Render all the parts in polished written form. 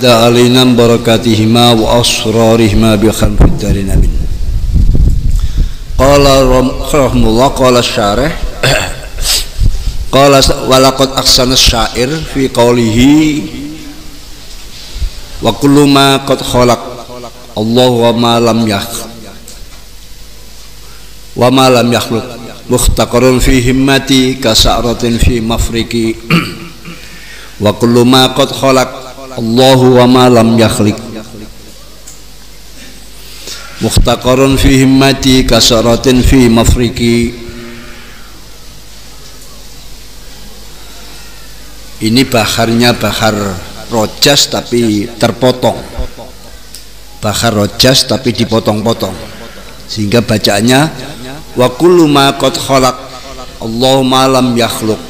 ta'adda alaina barakatihima wa asrarihima bi khanfid darin amin. Qala rahimahullah qala syarih qala walaqad ahsana syair fi qawlihi wa kullu ma qad khalaq Allahu wa ma lam yakhluq muhtaqarun fi himmati kasa'ratin fi mafriki wa kullu ma qad khalaq Allahu wa ma lam yakhliq muhtaqarun fi himmati kasa'ratin fi mafriki. Ini baharnya bahar rojas tapi terpotong, bahar rojas tapi dipotong-potong, sehingga bacaannya wa kullu ma qad khalaq Allahumma lam yakhluq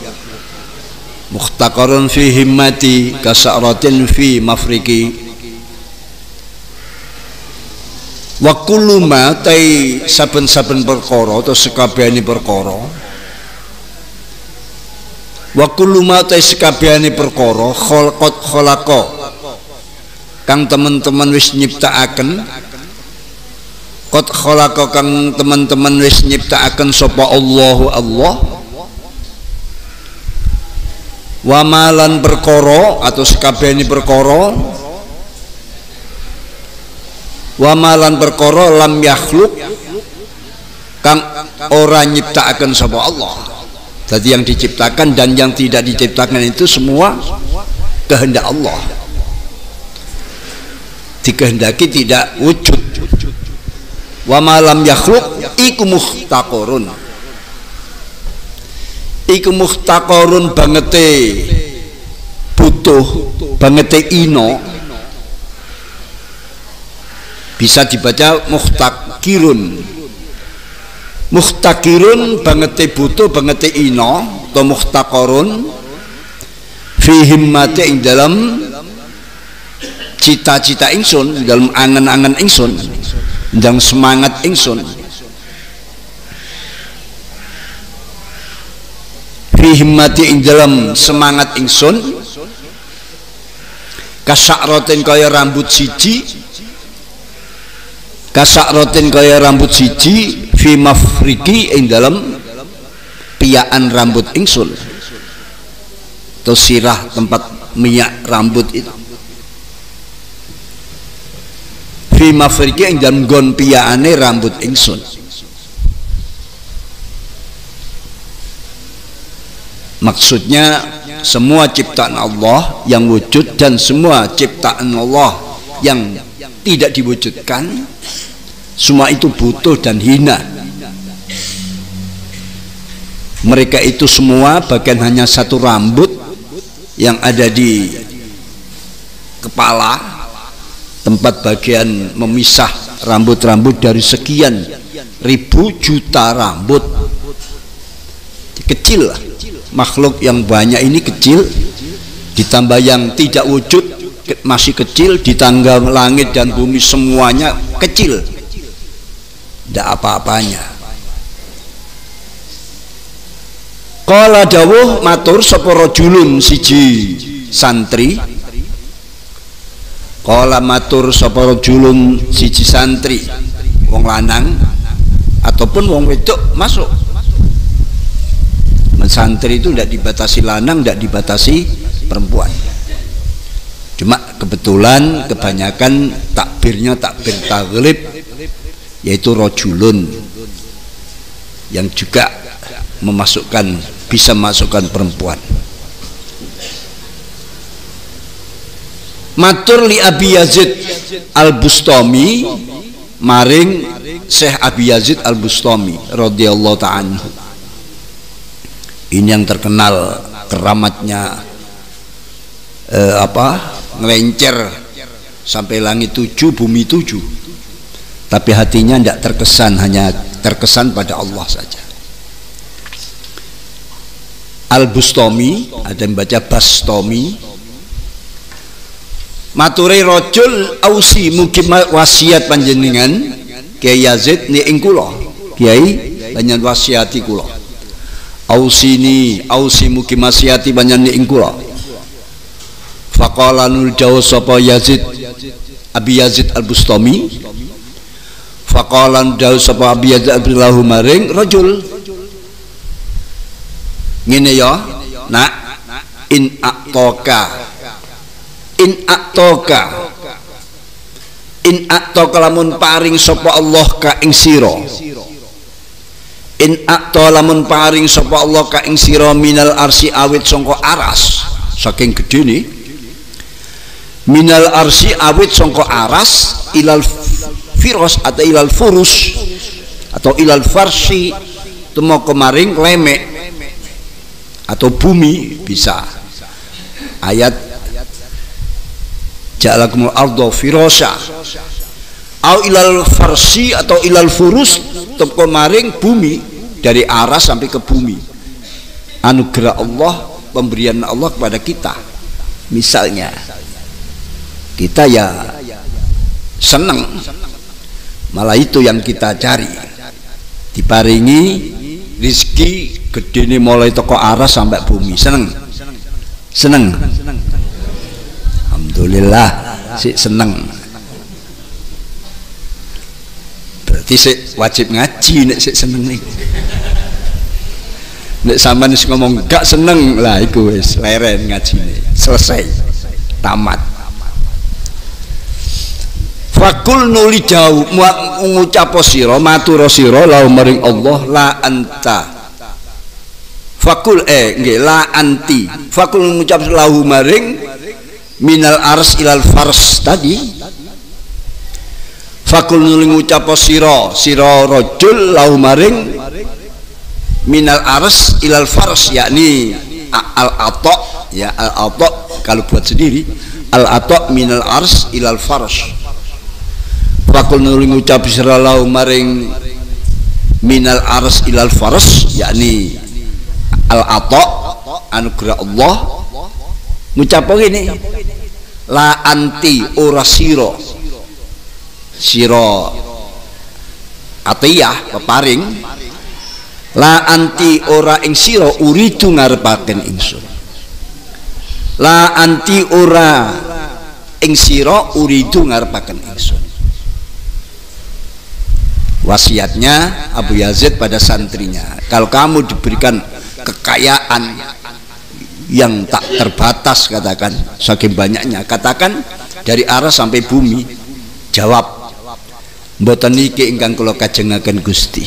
muhtaqarun fi himmati kasa'ratin fi mafriki. Wa kullu ma tai saben-saben perkara atau sekabehane perkara, wa kullu ma tai sekabehane perkara khalqat khalaqa kang teman-teman wis nyiptakaken, qad khalaqa kang teman-teman wis nyiptakaken sapa Allahu Allah, wa malan perkara atau sekabehane perkara, wa malan perkara lam yakhluk kang ora nyiptakaken sapa Allah. Jadi yang diciptakan dan yang tidak diciptakan itu semua kehendak Allah, dikehendaki tidak wujud. Wa malam yakhluk iku muhtaqarun, iku muhtaqarun bangete butuh, bangete ino, bisa dibaca muhtaqirun, muhtaqirun bangete butuh, bangete ino atau muhtaqarun fi himmati ing dalam cita-cita ingsun, dalam angan-angan ingsun, dalam semangat ingsun. Fi himmati ing dalam semangat ingsun, kasa'ratin kaya rambut siji, kasa'ratin kaya rambut siji fi mafriki ing dalam piyaan rambut ingsun atau sirah tempat minyak rambut itu. Fi mafriki ing dalam gon piyaane rambut ingsun. Maksudnya semua ciptaan Allah yang wujud dan semua ciptaan Allah yang tidak diwujudkan, semua itu butuh dan hina. Mereka itu semua bagian hanya satu rambut yang ada di kepala, tempat bagian memisah rambut-rambut dari sekian ribu juta rambut. Kecil lah, makhluk yang banyak ini kecil, ditambah yang tidak wujud masih kecil, ditambah langit dan bumi semuanya kecil, tidak apa-apanya. Qala dawuh matur sapa rajulun siji santri, qala matur sapa rajulun siji santri, wong lanang ataupun wong wedok masuk. Santri itu tidak dibatasi lanang, tidak dibatasi perempuan. Cuma kebetulan kebanyakan takbirnya takbir taghlib, yaitu rajulun, yang juga memasukkan, bisa masukkan perempuan. Matur li Abi Yazid Al-Bustami maring Syekh Abi Yazid Al-Bustami radhiyallahu ta'ala. Ini yang terkenal keramatnya ngelencer sampai langit 7 bumi 7, tapi hatinya tidak terkesan, hanya terkesan pada Allah saja. Al-Bustami, ada yang baca Bastami. Mature rajul ausi mugi wasiat panjenengan Kiai Yazid ni ing kula, Kiai panjenengan wasiati kula. Ausini ausi mugi wasiati panjenengan ing kula. Faqala nul jauh sapa Yazid Abi Yazid Al-Bustami. Faqala jauh sapa Abi Yazid lahu maring rajul ngene ya nak in atoka lamun paring sapa Allah ka ing sira in akto lamun paring sapa Allah ka ing sira minal arsi awit sangka aras saking gedene minal arsi awit sangka aras ilal firos atau ilal furus atau ilal farsi temo kemaring lemek atau bumi bisa ayat ja'alakumul ardo firosa au ilal farsi atau ilal furus teko maring bumi dari aras sampai ke bumi anugerah Allah pemberian Allah kepada kita misalnya kita ya seneng malah itu yang kita cari diparingi rizki gedene mulai teko aras sampai bumi seneng alhamdulillah si seneng berarti si wajib ngaji nek si seneng nih nek sampean ngomong gak seneng lah iku wis leren ngaji selesai tamat. Fakul nuli jauh ngucap sira matur sira lau maring Allah la anta fakul nggih la anti fakul ngucap lahu maring minal ars ilal fars tadi fakul nuli ngucap sira rajul lahu maring minal ars ilal fars yakni al atok ya al atok kalau buat sendiri al atok minal ars ilal fars fakul nuli ngucap sira lahu maring minal ars ilal fars yakni al atok anugerah Allah ngucap ngene la anti ora sira atiyah peparing la anti ora ing sira uridu ngarepaken ingsun la anti ora ing sira uridu ngarepaken ingsun. Wasiatnya Abu Yazid pada santrinya, kalau kamu diberikan kekayaan yang tak terbatas, katakan saking banyaknya, katakan dari aras sampai bumi, jawab mboten niki ingkang kula kajengaken Gusti,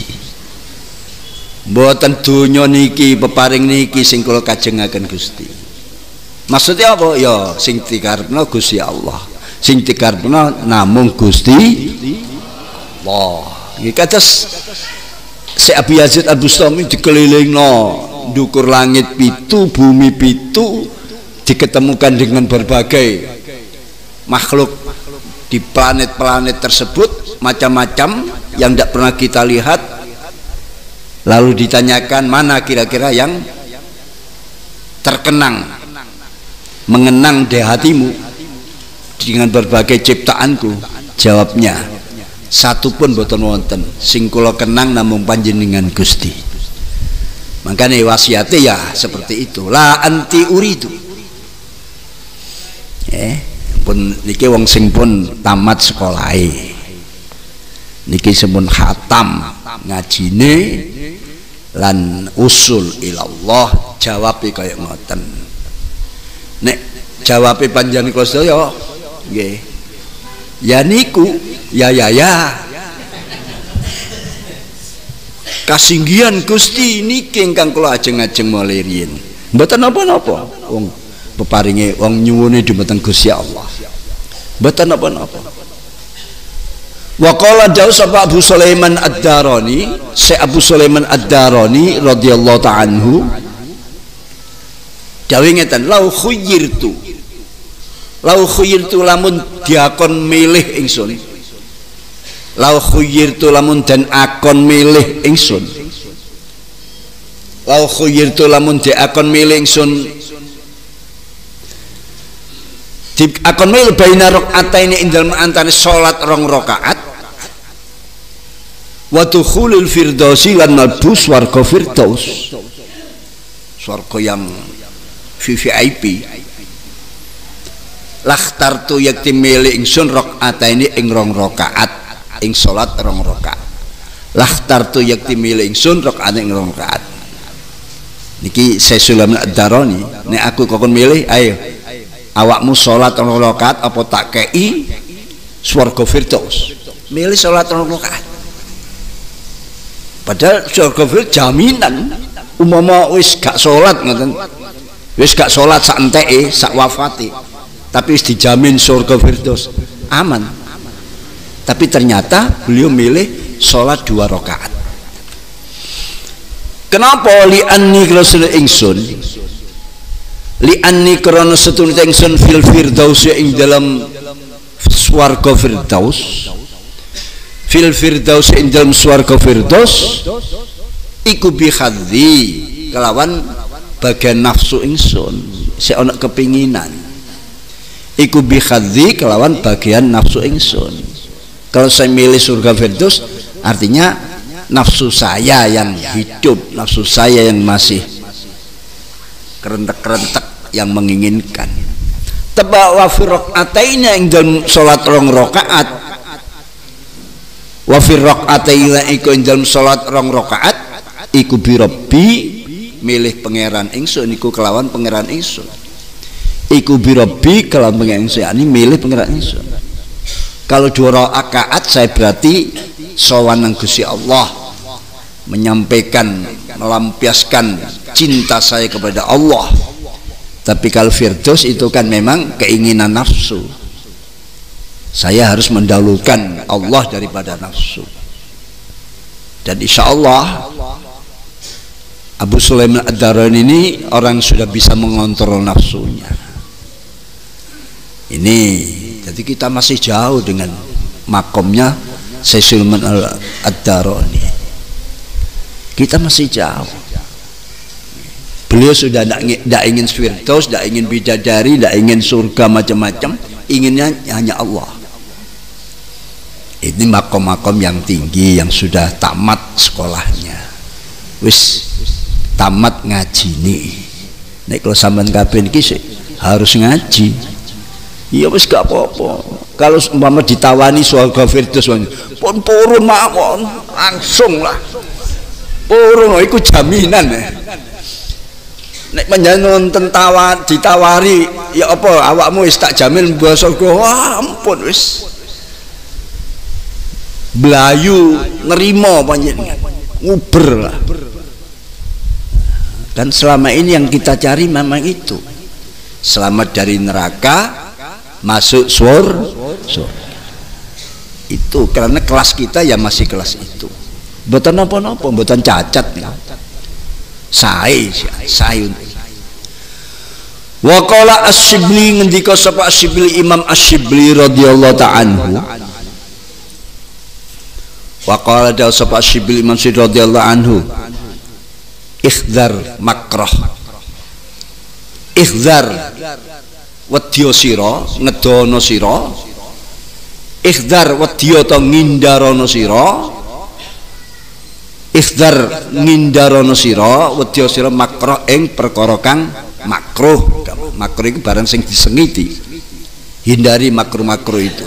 mboten donya niki peparing niki sing kula kajengaken Gusti. Maksudnya apa? Ya sing dikarepna Gusti Allah, sing dikarepna namung Gusti Allah. Iki kados si Abi Yazid Al-Bustami dikelilingno ndukur langit pitu, bumi pitu, diketemukan dengan berbagai makhluk di planet-planet tersebut, macam-macam yang tidak pernah kita lihat. Lalu ditanyakan mana kira-kira yang terkenang, mengenang di hatimu dengan berbagai ciptaanku? Jawabnya, satu pun boten wonten sing kula kenang namung panjenengan Gusti. Makanya wasiate ya seperti itu, la anti uridu. Pun niki wong sing pun tamat sekolahe, niki sampun khatam ngajine lan usul ilallah, jawabe kaya ngoten. Nek jawabe panjenengan kula sedaya nggih, ya niku ya kasinggihan Gusti niki ingkang kula ajeng-ajeng mulai riyin. Mboten napa-napa wong peparinge wong nyuwune dhumateng Gusti Allah. Mboten napa-napa. Wa qala dawu sapa Abu Sulaiman Ad-Darani, Syekh Abu Sulaiman Ad-Darani radhiyallahu ta'ala anhu dawuh ngeten, lau khuyyirtu lamun diakon milih ingsun, lau khuyyirtu lamun dan akon milih ingsun, lau khuyyirtu lamun diakon milih ingsun, diakon milih baina rakaataini ing dalem antane salat rong rakaat, wa dukhulul firdausi lan malbus warga firdaus, swarga yang VIP. lakhtartu yakti milih ingsun rakaataini ing rong rakaat ing salat rong rakaat. Lakhtartu yakti milih ingsun rakaat ing rong rakaat. Niki saya Sulaiman Ad-Darani, nek aku kokon milih, ayo awakmu salat rong rakaat apa tak kei swarga firdaus. Milih salat rong rakaat. Padahal swarga firdaus jaminan. Umpama wis gak salat ngoten. Wis gak salat sak enteke, sak wafate. Tapi wis dijamin surga firdaus, aman. Tapi ternyata beliau milih salat 2 rakaat. Kenapa li'anni krana ingsun? Li'anni krana setune ingsun fil firdaus ing dalam swarga firdaus. Fil firdaus ing dalam swarga firdaus iku bi khadzi kelawan bagian nafsu ingsun sik ana kepinginan. Iku bi khadzi kelawan bagian nafsu ingsun. Kalau saya milih surga firdaus artinya nafsu saya yang hidup, nafsu saya yang masih kerentek-kerentek yang menginginkan. Teba wa fi rakaataini ing dalem salat rong rakaat. Wa fi rakaataini iku ing dalem salat rong rakaat iku bi rabbi milih pangeran ingsun iku kelawan pangeran ingsun. Iku bi rabbi kelawan pangeran ingsun, yani milih pangeran ingsun. Kalau 2 rakaat saya berarti sowan nang Gusti Allah, menyampaikan, melampiaskan cinta saya kepada Allah. Tapi kalau firdaus itu kan memang keinginan nafsu. Saya harus mendahulukan Allah daripada nafsu. Dan insya Allah Abu Sulaiman Ad-Darani ini orang sudah bisa mengontrol nafsunya. Ini jadi kita masih jauh dengan makomnya Syekh Sulaiman Ad-Darani. Kita masih jauh. Beliau sudah tidak ingin firdaus, tidak ingin bidadari, tidak ingin surga macam-macam, inginnya hanya Allah. Ini makom-makom yang tinggi yang sudah tamat sekolahnya, wis tamat ngaji nih. Nek kalau sampean kabeh iki harus ngaji. Ya wis gak apa-apa. Kalau umpama ditawani surga firdaus pun purun mawon, langsung lah. Purun iku jaminan. Nek panjenengan ditawari ya apa awakmu wis tak jamin mlebu surga. Wah, ampun wis. Belayu nerima panjenengan. Nguber lah. Dan selama ini yang kita cari memang itu. Selamat dari neraka, masuk surga. Itu karena kelas kita ya masih kelas itu. Mboten napa-napa, mboten cacat nih. Sae. Wa qala Asy-Syibli ngendika sapa Asy-Syibli Imam Asy-Syibli radhiyallahu ta'ala anhu. Wa qala dawu sapa Asy-Syibli Imam Asy-Syibli radhiyallahu anhu. Ikhdar makrah. Ikhdar wedya sira, ngedono sira. Ikhdar wedya ta ngindarana sira. Ikhdar ngindarana sira, wedya sira makrah ing perkara kang makruh. Makruh itu barang sing disengiti. Hindari makruh-makruh itu.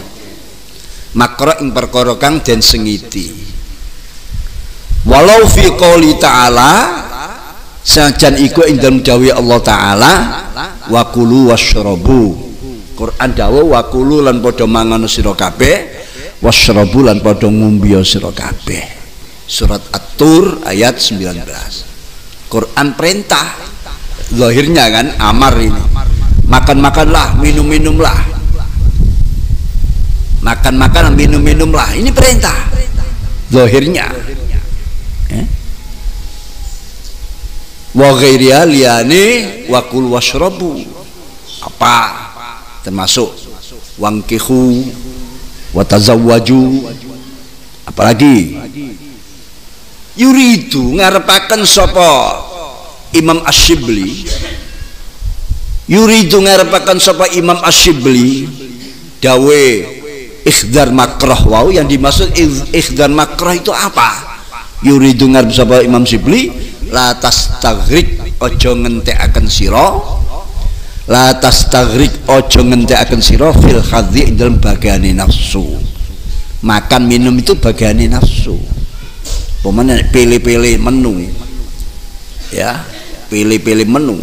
Makruh ing perkara kang den sengiti. Walau fi qouli ta'ala, sajan iku ing dalem dawuh Allah taala, wa kulu wasyrabu. Quran dawuh wa kulu lan padha mangan sira kabeh, wasyrabu lan padha ngombe sira kabeh. Surat At-Tur ayat 19. Quran perintah, zahirnya kan amar ini. Makan-makanlah, minum-minumlah. Makan-makan, minum-minumlah. Ini perintah. Zahirnya. Wa ghairiha liyane wa kul washrabu. Apa? Termasuk wangkihu wa tazawwaju. Apalagi? Yuridu ngarepaken sapa Imam Asy-Syibli. Yuridu ngarepaken sapa Imam Asy-Syibli dawe ikhdar makrah wau, yang dimaksud ikhdar makrah itu apa? Yuridu ngarep sapa Imam Syibli la tastagrik, ojo ngentekaken sira, La tastaghrik ojo ngentekaken sira fil khadhi dalam bagiane nafsu. Makan minum itu bagiane nafsu. Pemene pilih-pilih menu. Ya, pilih-pilih menu.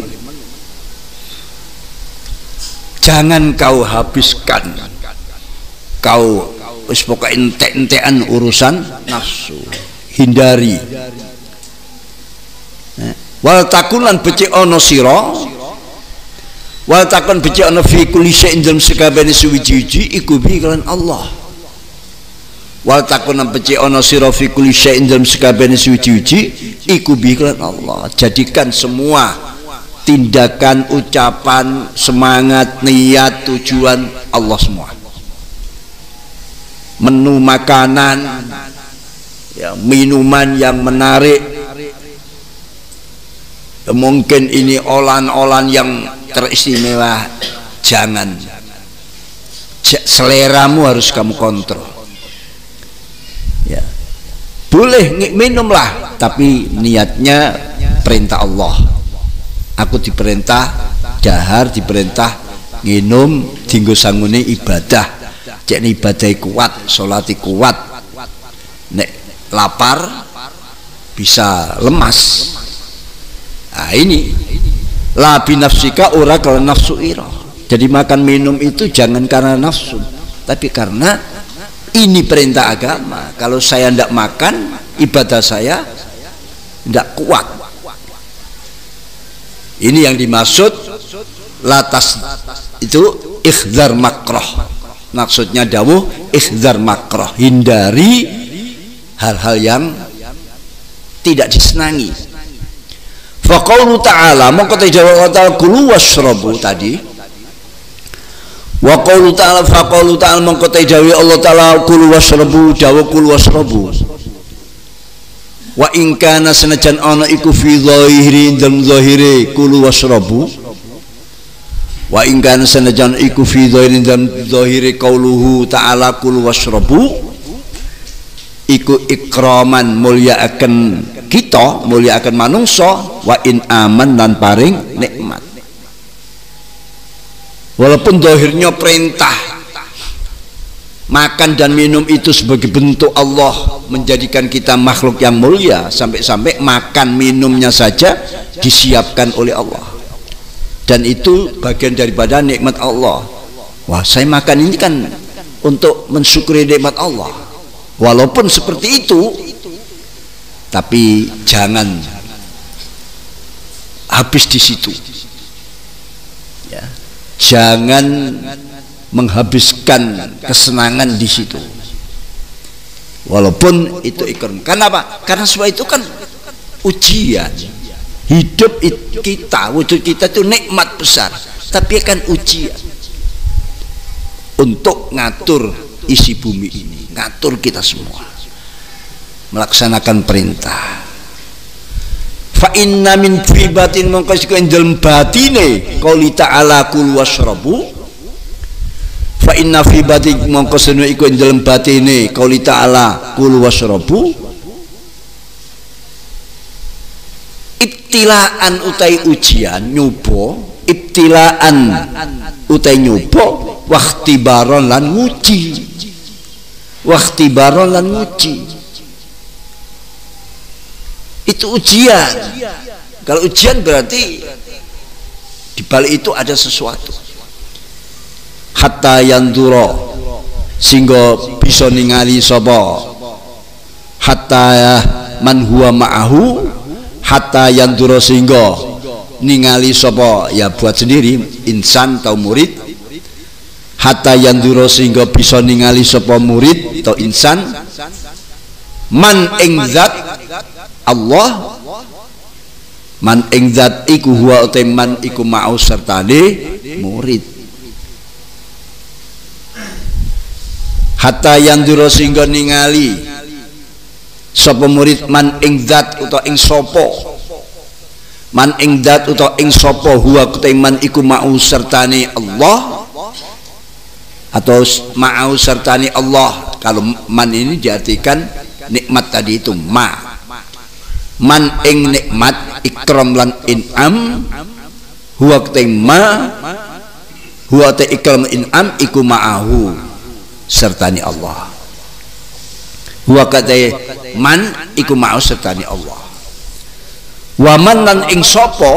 Jangan kau habiskan, kau wis pokoke entek-entekan urusan nafsu, hindari. Wal takunan becik ana sira, wal takun becik ana fi kulli syai'in dalem sakabehane suwiji-wiji iku bi kalian Allah. Wal takunan becik ana sira fi kulli syai'in dalem sakabehane suwiji-wiji iku bi kalian Allah. Jadikan semua tindakan, ucapan, semangat, niat, tujuan Allah semua. Menu makanan, ya, minuman yang menarik, ya, mungkin ini olahan-olahan yang teristimewa, jangan. Seleramu harus kamu kontrol. Ya. Boleh minumlah, tapi niatnya perintah Allah. Aku diperintah dahar, diperintah nginum, dinggo sangune ibadah. Cek ibadah kuat, salat kuat. Nek lapar bisa lemas. Nah ini la binafsika ora kalau nafsu ira. Jadi makan minum itu jangan karena nafsu, tapi karena ini perintah agama. Kalau saya tidak makan, ibadah saya tidak kuat. Ini yang dimaksud latas itu ikhdar makroh. Maksudnya dawuh ikhdar makroh, hindari hal-hal yang tidak disenangi. Faqaulu ta'ala mongko jawab ta'ala kulu washrabu tadi. Wa qaulu ta'ala faqaulu ta'ala mongko jawab Allah ta'ala kulu washrabu dawuh kulu washrabu. Wa in kana senajan ana iku fi dhahiri dalem zahire kulu washrabu. Wa in kana senajan iku fi dhahiri dalem zahire qauluhu ta'ala kulu washrabu iku ikraman mulyaaken kita, mulyaaken manungsa, wa in aman lan paring nikmat. Walaupun zahirnya perintah makan dan minum itu sebagai bentuk Allah menjadikan kita makhluk yang mulia, sampai-sampai makan minumnya saja disiapkan oleh Allah, dan itu bagian daripada nikmat Allah. Wah, saya makan ini kan untuk mensyukuri nikmat Allah. Walaupun seperti itu, tapi jangan habis di situ, ya. Jangan menghabiskan kesenangan di situ, walaupun itu ikram. Kenapa? Karena semua itu kan ujian. Hidup kita, wujud kita itu nikmat besar, tapi kan ujian untuk ngatur isi bumi ini, ngatur kita semua melaksanakan perintah. Fa inna min fi batin mongko iku ing dalem batine qouli ta'ala kul washrabu. Fa inna fi batin mongko seno iku ing dalem batine qouli ta'ala kul washrabu. Ibtilaan utai ujian, nyoba, ibtilaan utai nyoba, wakhtibaron lan nguji. Wakhtibaron lan nguji. Itu ujian. Kalau ujian berarti di balik itu ada sesuatu. Hatta yandura sehingga bisa ningali sapa. Hatta man huwa ma'ahu, hatta yandura sehingga ningali sapa, ya buat sendiri insan atau murid. Hatta yandura sehingga bisa ningali sapa murid atau insan man ing zat Allah, man ing zat iku huwa uta man iku ma'u sertane murid. Hatta yandura sehingga ningali sapa murid man ing zat utawa ing sapa, man ing zat utawa ing sapa huwa uta man iku ma'u sertane Allah, atau ma'u sertane Allah. Kalau man ini diartikan nikmat tadi itu man ing nikmat ikram lan in'am huwa ma huwa ta ikram in'am iku ma'ahu sertani Allah. Huwa kate man iku ma'ahu sertani Allah. Wa man lan ing sapa,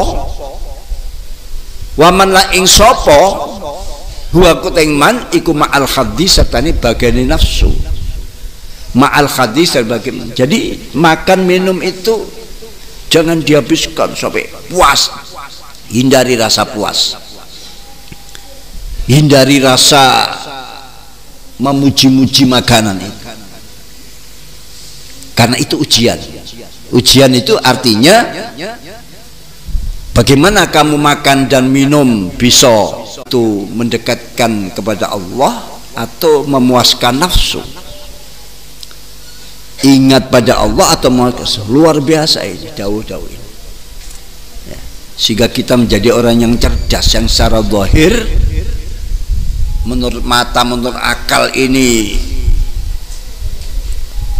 wa man la ing sapa huwa kuteng man iku ma'al hadis sertani bagane nafsu. Ma'al hadis sertani. Jadi makan minum itu jangan dihabiskan sampai puas. Hindari rasa puas, hindari rasa memuji-muji makanan itu, karena itu ujian. Ujian itu artinya bagaimana kamu makan dan minum bisa itu mendekatkan kepada Allah atau memuaskan nafsu. Ingat pada Allah atau memuaskan. Luar biasa ini dawuh-dawuh ini. Sehingga kita menjadi orang yang cerdas, yang secara zahir menurut mata, menurut akal ini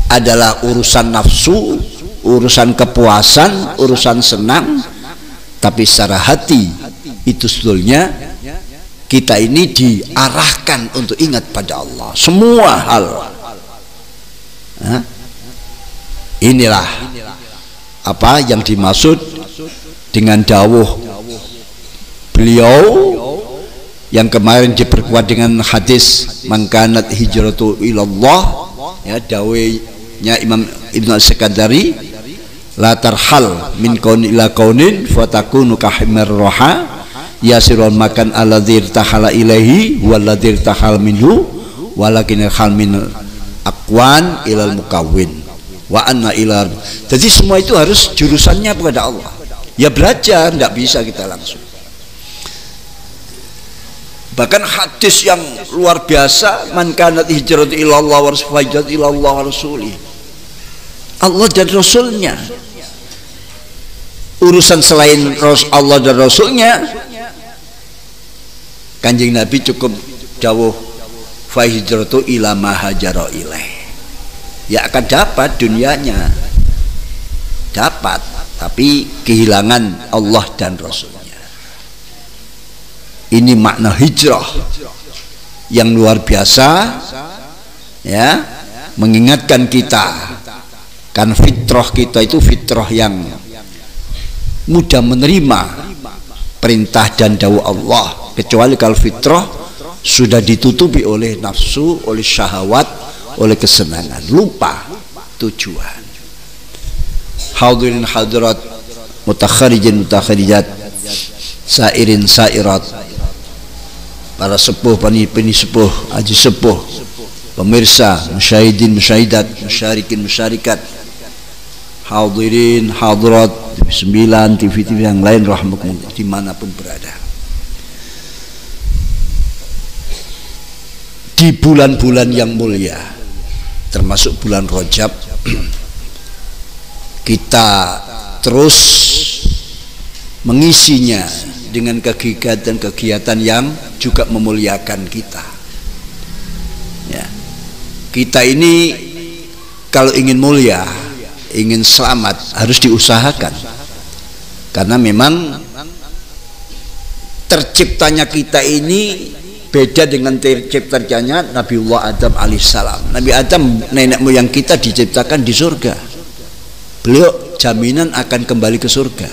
adalah urusan nafsu, urusan kepuasan, urusan senang, tapi secara hati itu sebetulnya kita ini diarahkan untuk ingat pada Allah semua hal. Inilah apa yang dimaksud dengan dawuh beliau yang kemarin diperkuat dengan hadis mangkanat hijratu ilallah, ya, dawuhnya Imam Ibnu As-Sakandari, la tarhal min kaun ila kaunin fatakunu kahimar roha yasirul makan alladzi tahala ilaihi walladzi tahal minhu walakinal hal min aqwan ilal mukawwin wa anna ila. Jadi semua itu harus jurusannya kepada Allah. Ya belajar, tidak bisa kita langsung. Bahkan hadis yang luar biasa, man kanat hijratu ilallah wa hijrat ilallah wa rasulih. Allah dan Rasulnya. Urusan selain Allah dan Rasulnya, Kanjeng Nabi cukup dawuh fa hijratu ila ma hajara ilaih. Ya akan dapat dunianya, dapat, tapi kehilangan Allah dan Rasulnya. Ini makna hijrah yang luar biasa, ya, mengingatkan kita kan fitrah kita itu fitrah yang mudah menerima perintah dan dawuh Allah, kecuali kalau fitrah sudah ditutupi oleh nafsu, oleh syahwat, oleh kesenangan, lupa tujuan. Hadirin hadirat, mutakharijin mutakharijat, sairin sairat, para sepuh, pani sepuh, haji sepuh, pemirsa, musyahidin musyahidat, musyarikin musyarikat, hadirin hadirat TV 9, TV yang lain rahmatullah dimanapun berada. Di bulan-bulan yang mulia, termasuk bulan Rajab, kita terus mengisinya dengan kegiatan-kegiatan yang juga memuliakan kita. Ya. Kita ini kalau ingin mulia, ingin selamat, harus diusahakan. Karena memang terciptanya kita ini beda dengan terciptanya Nabiullah Adam alaihissalam. Nabi Adam, nenek moyang kita, diciptakan di surga. Beliau jaminan akan kembali ke surga.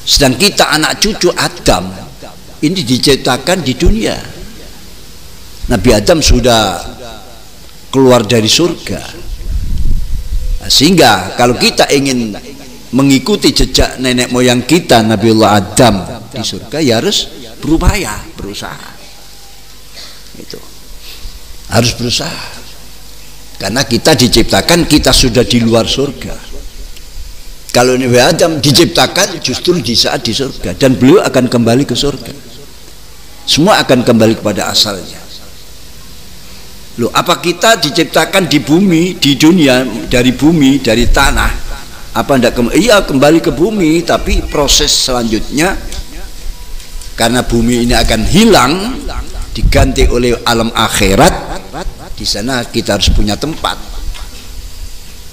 Sedang kita anak cucu Adam ini diciptakan di dunia. Nabi Adam sudah keluar dari surga. Nah, sehingga kalau kita ingin mengikuti jejak nenek moyang kita Nabiullah Adam di surga, ya harus berupaya, berusaha. Itu harus berusaha. Karena kita diciptakan, kita sudah di luar surga. Kalau Nabi Adam diciptakan justru di saat di surga, dan beliau akan kembali ke surga. Semua akan kembali kepada asalnya. Loh, apa kita diciptakan di bumi, di dunia, dari bumi, dari tanah? Apa enggak iya kembali ke bumi, tapi proses selanjutnya karena bumi ini akan hilang, diganti oleh alam akhirat. Di sana kita harus punya tempat.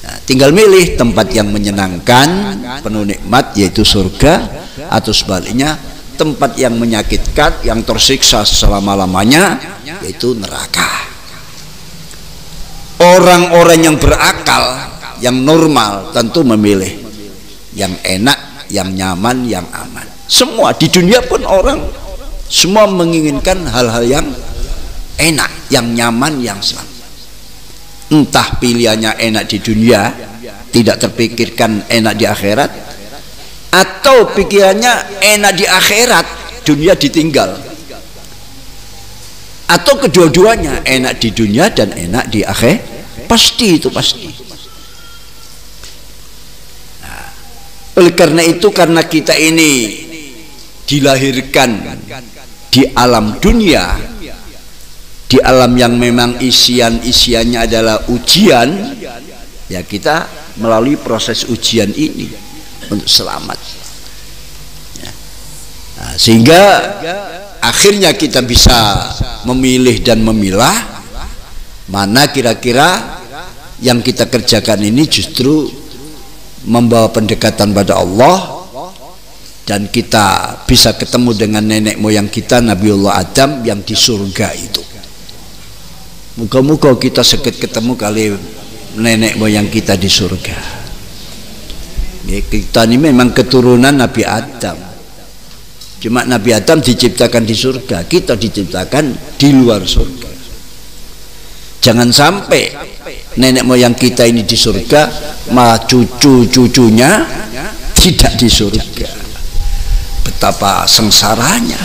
Nah, tinggal milih tempat yang menyenangkan, penuh nikmat, yaitu surga, atau sebaliknya tempat yang menyakitkan, yang tersiksa selama-lamanya, yaitu neraka. Orang-orang yang berakal, yang normal tentu memilih yang enak, yang nyaman, yang aman. Semua di dunia pun orang semua menginginkan hal-hal yang enak, yang nyaman, yang selamat. Entah pilihannya enak di dunia, tidak terpikirkan enak di akhirat, atau pikirannya enak di akhirat, dunia ditinggal, atau kedua-duanya, enak di dunia dan enak di akhirat. Pasti itu pasti. Nah, oleh karena itu, karena kita ini dilahirkan di alam dunia, di alam yang memang isiannya adalah ujian, ya kita melalui proses ujian ini untuk selamat ya. Nah, sehingga akhirnya kita bisa memilih dan memilah mana kira-kira yang kita kerjakan ini justru membawa pendekatan pada Allah, dan kita bisa ketemu dengan nenek moyang kita Nabiullah Adam yang di surga itu. Moga-moga kita sakit ketemu kali nenek moyang kita di surga. Ya, kita ini memang keturunan Nabi Adam. Cuma Nabi Adam diciptakan di surga, kita diciptakan di luar surga. Jangan sampai nenek moyang kita ini di surga, malah cucu-cucunya tidak di surga. Betapa sengsaranya.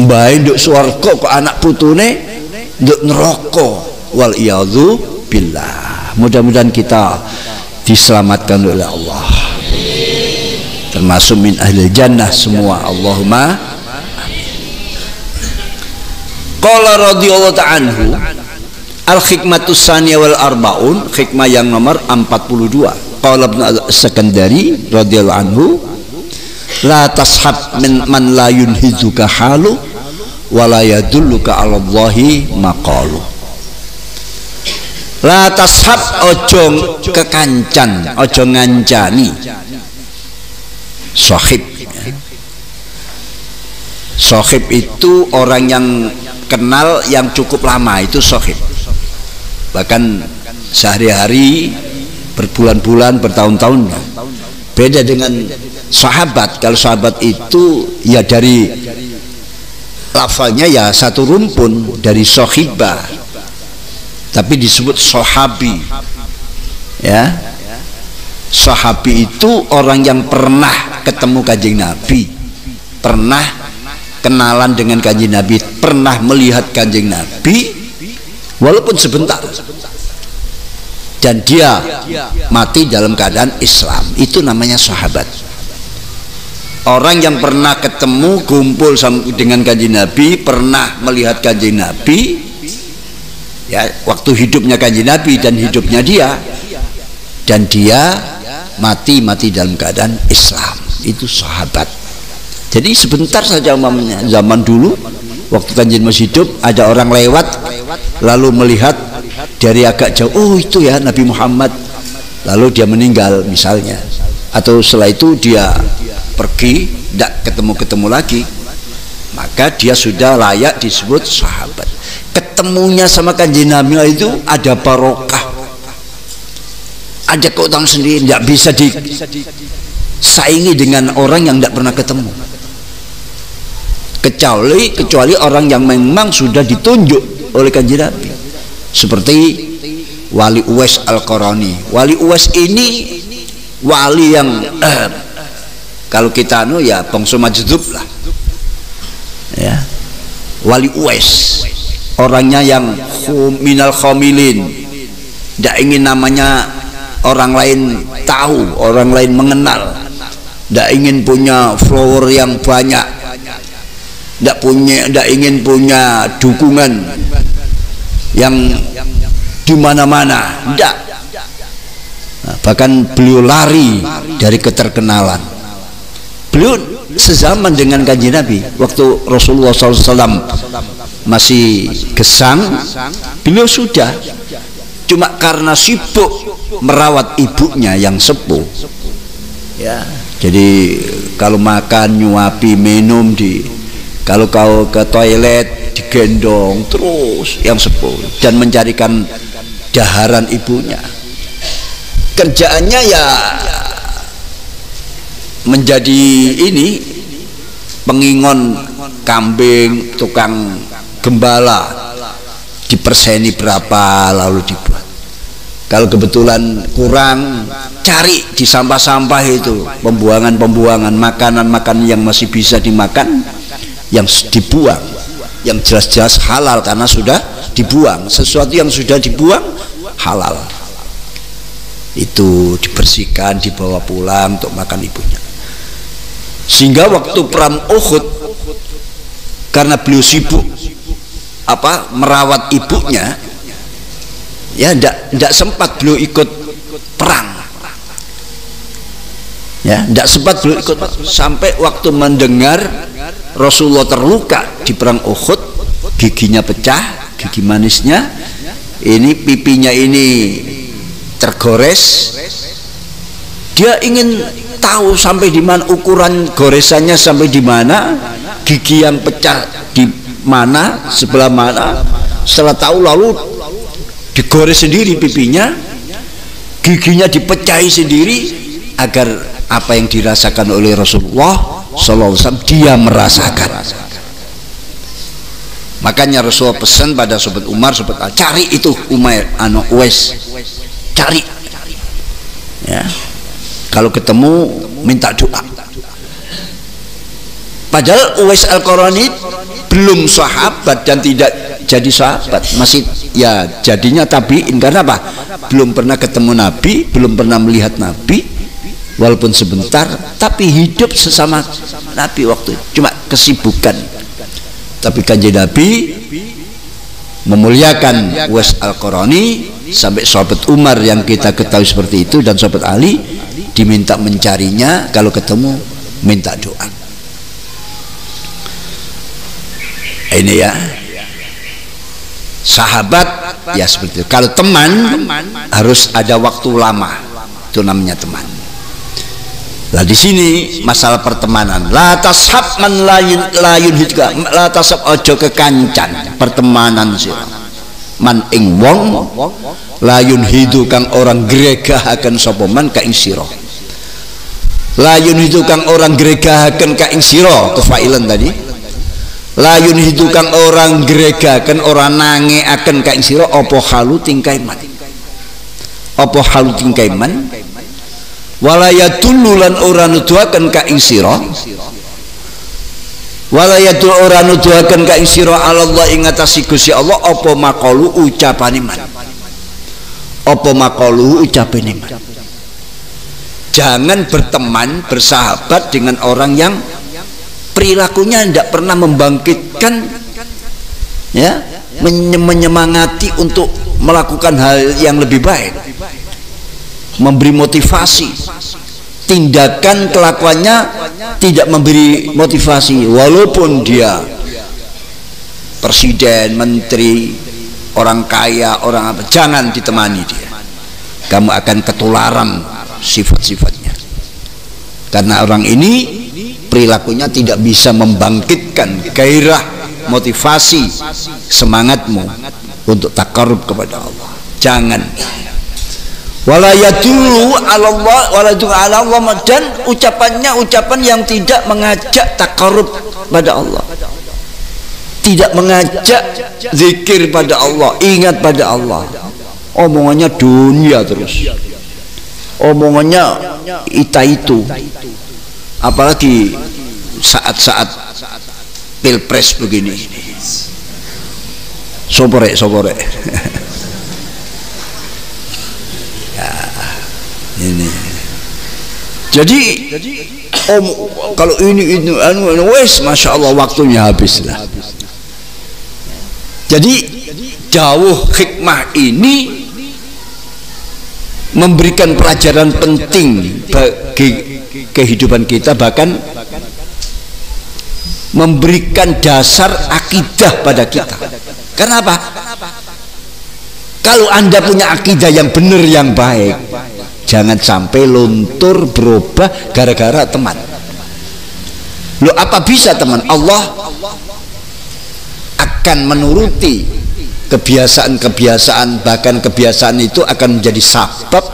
Mbah nduk swarga kok anak putune nduk neraka. Wal iyadzu billah. Mudah-mudahan kita diselamatkan oleh Allah, termasuk min ahli jannah semua. Allahumma amin. Qala radhiyallahu ta'ala anhu, al hikmatus saniyah wal arbaun, hikmah yang nomor 42. Qala Ibnu As-Sakandari radhiyallahu anhu, la tashab min man la yunhizuka halu wa la yadulluka 'ala Allahi maqalu. La tashab, ojo kekancan, ojo ngancani sohib. Sohib itu orang yang kenal yang cukup lama, itu sohib. Bahkan sehari-hari, berbulan-bulan, bertahun-tahun. Beda dengan sahabat. Kalau sahabat itu ya dari lafalnya ya satu rumpun, dari sohibah, tapi disebut sahabi ya. Sahabi itu orang yang pernah ketemu Kanjeng Nabi, pernah kenalan dengan Kanjeng Nabi, pernah melihat Kanjeng Nabi walaupun sebentar, dan dia mati dalam keadaan Islam. Itu namanya sahabat. Orang yang pernah ketemu, kumpul dengan Kanjeng Nabi, pernah melihat Kanjeng Nabi ya, waktu hidupnya Kanjeng Nabi dan hidupnya dia, dan dia mati dalam keadaan Islam. Itu sahabat. Jadi sebentar saja umamnya. Zaman dulu waktu Kanjeng masih hidup, ada orang lewat lalu melihat dari agak jauh, oh itu ya Nabi Muhammad, lalu dia meninggal misalnya, atau setelah itu dia pergi, tidak ketemu lagi, maka dia sudah layak disebut sahabat. Ketemunya sama Kanjeng Nabi itu ada barokah, ada keutamaan sendiri, tidak bisa disaingi dengan orang yang tidak pernah ketemu, kecuali orang yang memang sudah ditunjuk oleh Kanjeng Nabi, seperti Wali Uwais Al-Qarani. Wali Uwais ini wali yang kalau kita ya bangsa majdub lah ya. Wali Uwais orangnya yang minal khomilin, tidak ingin namanya orang lain tahu, orang lain mengenal, tidak ingin punya follower yang banyak, tidak ingin punya dukungan yang di mana-mana, tidak. Nah, bahkan beliau lari dari keterkenalan. Beliau sezaman dengan Kanjeng Nabi waktu Rasulullah SAW masih gesang, beliau sudah, cuma karena sibuk merawat ibunya yang sepuh ya, jadi kalau makan nyuapi, minum kalau kau ke toilet digendong terus yang sepuh, dan mencarikan daharan ibunya. Kerjaannya ya menjadi ini pengingon kambing, tukang gembala, diperseni berapa lalu dibuat. Kalau kebetulan kurang, cari di sampah-sampah itu pembuangan makanan yang masih bisa dimakan, yang dibuang, yang jelas-jelas halal karena sudah dibuang. Sesuatu yang sudah dibuang halal, itu dibersihkan, dibawa pulang untuk makan ibunya. Sehingga waktu perang Uhud, karena beliau sibuk merawat ibunya, ya tidak sempat beliau ikut perang, ya tidak sempat beliau ikut perang. Sampai waktu mendengar Rasulullah terluka di perang Uhud, giginya pecah, gigi manisnya ini, pipinya ini tergores, dia ingin tahu sampai di mana ukuran goresannya, sampai di mana gigi yang pecah, di mana, sebelah mana. Setelah tahu lalu digores sendiri pipinya, giginya dipecahi sendiri, agar apa yang dirasakan oleh Rasulullah SAW dia merasakan. Makanya Rasulullah pesan pada sahabat Umar, cari itu Umair Uwais, cari ya, kalau ketemu minta doa. Padahal Uwais Al-Qarani belum sahabat dan tidak jadi sahabat, masih ya jadinya tabiin. Karena apa? Belum pernah ketemu Nabi, belum pernah melihat Nabi, walaupun sebentar, tapi hidup sesama Nabi waktu itu, cuma kesibukan. Tapi kanjeng Nabi memuliakan Uwais Al-Qarani sampai sahabat Umar yang kita ketahui seperti itu, dan sahabat Ali diminta mencarinya, kalau ketemu minta doa. Ini ya sahabat ya seperti itu. Kalau teman harus ada waktu lama, itu namanya teman. Lah di sini masalah pertemanan, la tashab man layun hidga, la tashab ojo kekancan pertemanan sira man ing wong layun hidu kang orang gregahaken sapa man ka ing sira. Layun hidu kang orang gregahaken ka ing sira, kefailan tadi. Layun hidu kang orang gregahaken, ora nangeaken ka ing sira apa halu tingkai man. Apa halu tingkai man? Walayatulu lan ora nuduhaken ka ing sira, walayatul ora nuduhaken ka ing sira Allah ing atase Gusti Allah apa maqalu ucapane man, apa maqalu ucapane man. Jangan berteman, bersahabat dengan orang yang perilakunya tidak pernah membangkitkan, ya, menyemangati untuk melakukan hal yang lebih baik, memberi motivasi. Tindakan kelakuannya tidak memberi motivasi, walaupun dia presiden, menteri, orang kaya, orang apa, jangan ditemani dia. Kamu akan ketularan sifat-sifatnya, karena orang ini perilakunya tidak bisa membangkitkan gairah, motivasi, semangatmu untuk takarrub kepada Allah. Jangan. Walayatulu Allah, walayatulu ala Allah, dan ucapannya ucapan yang tidak mengajak takarrub pada Allah, tidak mengajak zikir pada Allah, ingat pada Allah. Omongannya dunia terus, omongannya itu, apalagi saat-saat pilpres begini, sopore ya, ini. Jadi kalau ini wes, masya Allah, waktunya habis lah. Jadi jauh hikmah ini memberikan pelajaran penting bagi kehidupan kita, bahkan memberikan dasar akidah pada kita. Karena apa? Kalau Anda punya akidah yang benar, yang baik, jangan sampai luntur berubah gara-gara teman. Loh, apa bisa teman? Allah akan menuruti kebiasaan-kebiasaan, bahkan kebiasaan itu akan menjadi sebab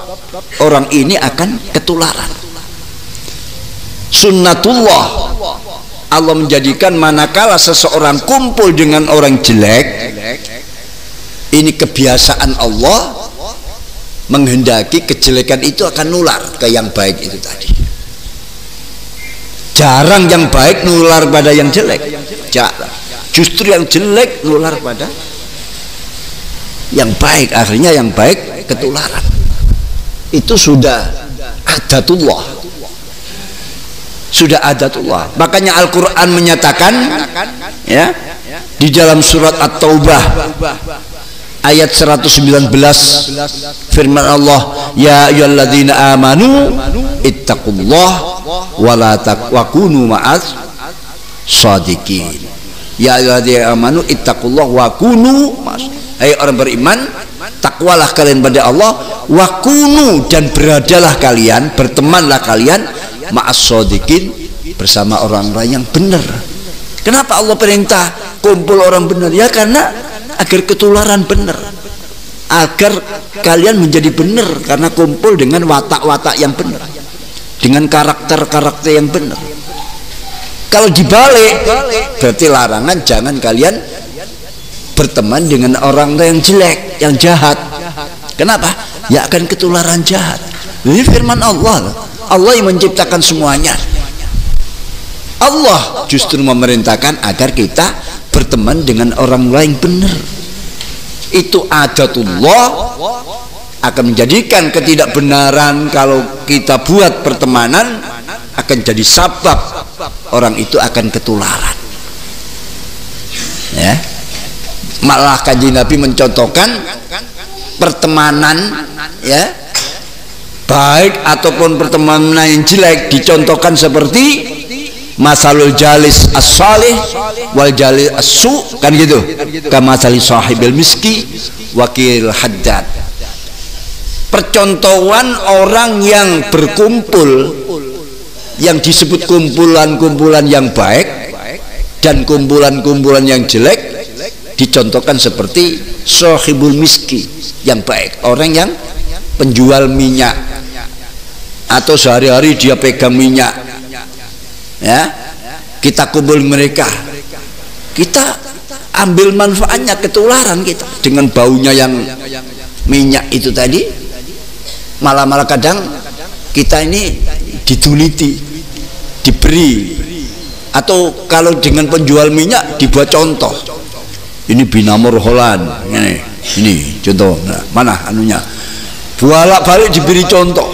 orang ini akan ketularan. Sunnatullah, Allah menjadikan manakala seseorang kumpul dengan orang jelek, ini kebiasaan Allah menghendaki kejelekan itu akan nular ke yang baik itu tadi. Jarang yang baik nular pada yang jelek, jarang. Justru yang jelek nular pada yang baik, akhirnya yang baik ketularan. Itu sudah adatullah, sudah adatullah. Makanya Al-Quran menyatakan, ya, di dalam surat At-Taubah ayat 119, firman Allah, ya ayyuhalladzina amanu ittaqullah wa kunu ma'az shadiqin. Ya ayyuhalladzina amanu ittaqullah wa kunu ma'az, hai orang beriman, takwalah kalian pada Allah, wa kunu, dan beradalah kalian, bertemanlah kalian, ma'az shadiqin, bersama orang-orang yang benar. Kenapa Allah perintah kumpul orang benar? Ya karena agar ketularan benar, agar kalian menjadi benar, karena kumpul dengan watak-watak yang benar, dengan karakter-karakter yang benar. Kalau dibalik, berarti larangan, jangan kalian berteman dengan orang yang jelek, yang jahat. Kenapa? Ya akan ketularan jahat. Ini firman Allah, Allah yang menciptakan semuanya. Allah justru memerintahkan agar kita berteman dengan orang lain benar. Itu adatullah, akan menjadikan ketidakbenaran kalau kita buat pertemanan akan jadi sebab orang itu akan ketularan, ya. Malah Kanjeng Nabi mencontohkan pertemanan, ya, baik ataupun pertemanan yang jelek, dicontohkan seperti masalul jalis as-salih wal jalis as-su, kan gitu, kamasali sahibil miski wakil haddad. Percontohan orang yang berkumpul, yang disebut kumpulan-kumpulan yang baik dan kumpulan-kumpulan yang jelek, dicontohkan seperti sahibul miski, yang baik, orang yang penjual minyak atau sehari-hari dia pegang minyak, ya, kita kumpul mereka, kita ambil manfaatnya, ketularan kita dengan baunya yang minyak itu tadi. Malah kadang kita ini dituliti, diberi, atau kalau dengan penjual minyak dibuat contoh, ini Binamur Holland, ini contoh. Nah, mana anunya, bolak-balik diberi contoh,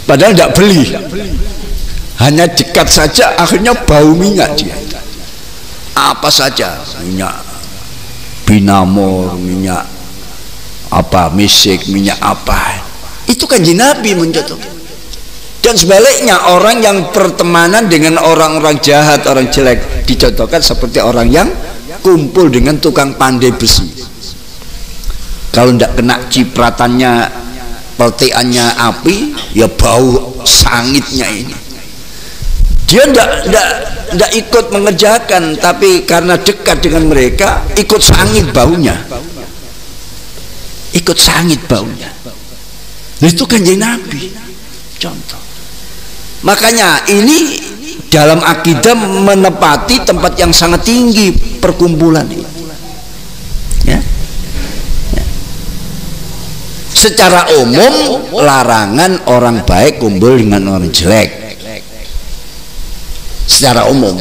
padahal tidak beli, hanya dekat saja, akhirnya bau minyak dia. Apa saja, minyak Binamur, minyak apa, misik, minyak apa, itu Kanjeng Nabi mencontoh. Dan sebaliknya, orang yang pertemanan dengan orang-orang jahat, orang jelek, dicontohkan seperti orang yang kumpul dengan tukang pandai besi. Kalau tidak kena cipratannya, peltiannya api, ya bau sangitnya ini. Dia tidak ikut mengerjakan, tapi karena dekat dengan mereka, ikut sangit baunya, ikut sangit baunya. Itu Kanjeng Nabi contoh. Makanya ini dalam akidah menepati tempat yang sangat tinggi perkumpulan ini, ya. Ya. Secara umum larangan orang baik kumpul dengan orang jelek, secara umum.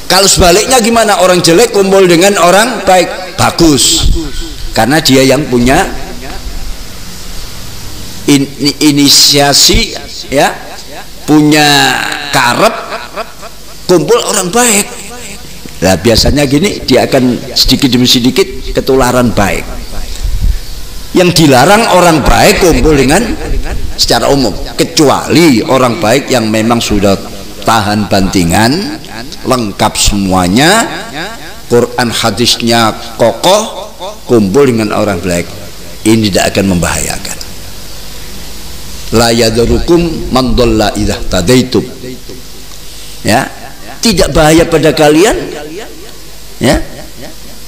Kalau sebaliknya gimana? Orang jelek kumpul dengan orang baik, bagus, karena dia yang punya inisiasi, ya, punya karep kumpul orang baik. Nah, biasanya gini, dia akan sedikit demi sedikit ketularan baik. Yang dilarang orang baik kumpul dengan secara umum, kecuali orang baik yang memang sudah tahan bantingan, lengkap semuanya, Quran hadisnya kokoh, kumpul dengan orang baik, ini tidak akan membahayakan. La yadrukum man dhalla idza tadaitum. ya, tidak bahaya pada kalian, ya,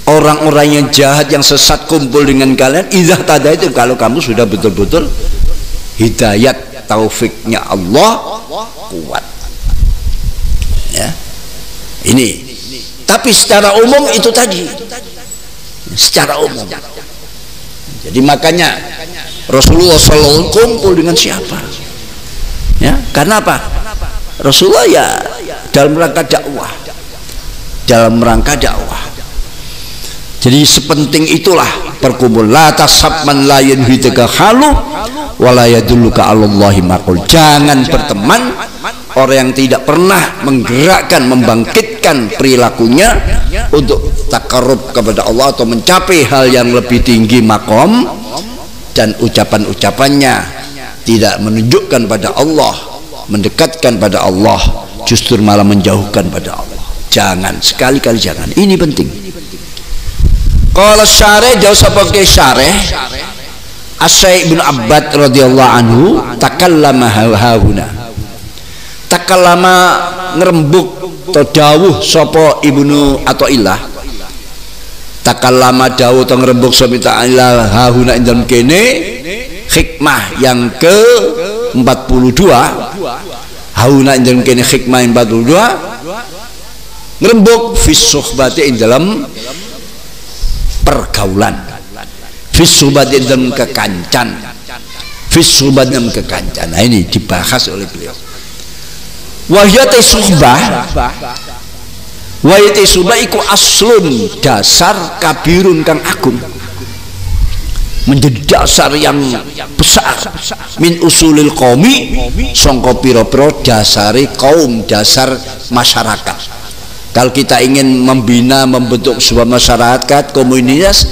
orang-orang yang jahat yang sesat kumpul dengan kalian. Idza tada itu kalau kamu sudah betul-betul hidayat taufiknya Allah kuat, ya. Ini tapi secara umum itu tadi, secara umum. Jadi makanya Rasulullah SAW kumpul dengan siapa, ya, karena apa? Rasulullah ya dalam rangka dakwah, dalam rangka dakwah. Jadi sepenting itulah perkumpul. La tasab man la yanhidaka halu wa la yadulluka 'alallahi maqul. Jangan berteman orang yang tidak pernah menggerakkan, membangkitkan perilakunya untuk takarrub kepada Allah atau mencapai hal yang lebih tinggi makom, dan ucapan-ucapannya tidak menunjukkan pada Allah, mendekatkan pada Allah, justru malah menjauhkan pada Allah. Jangan, sekali-kali jangan. Ini penting. Kalau syareh jauh sebagai syareh As-Syaikh bin Abbad radhiyallahu anhu takallama hauna. Takallama ngerembuk atau dawuh sapa Ibnu Athaillah. Takallama dawuh atau ngerembuk sapa ta'ala hauna indam kene, hikmah yang ke 42. Hauna indam kene hikmah yang 42. Ngerembuk fi suhbati dalam pergaulan, fisubat dalam kekancan, fisubat dalam kekancan. Nah, ini dibahas oleh beliau. Wahyate suhbah, wahyate suhbah iku aslun, dasar kabirun kang agung, menjadi dasar yang besar, min usulil qaumi, sangka pira-pira dasare kaum, dasar masyarakat. Kalau kita ingin membina, membentuk sebuah masyarakat, komunitas,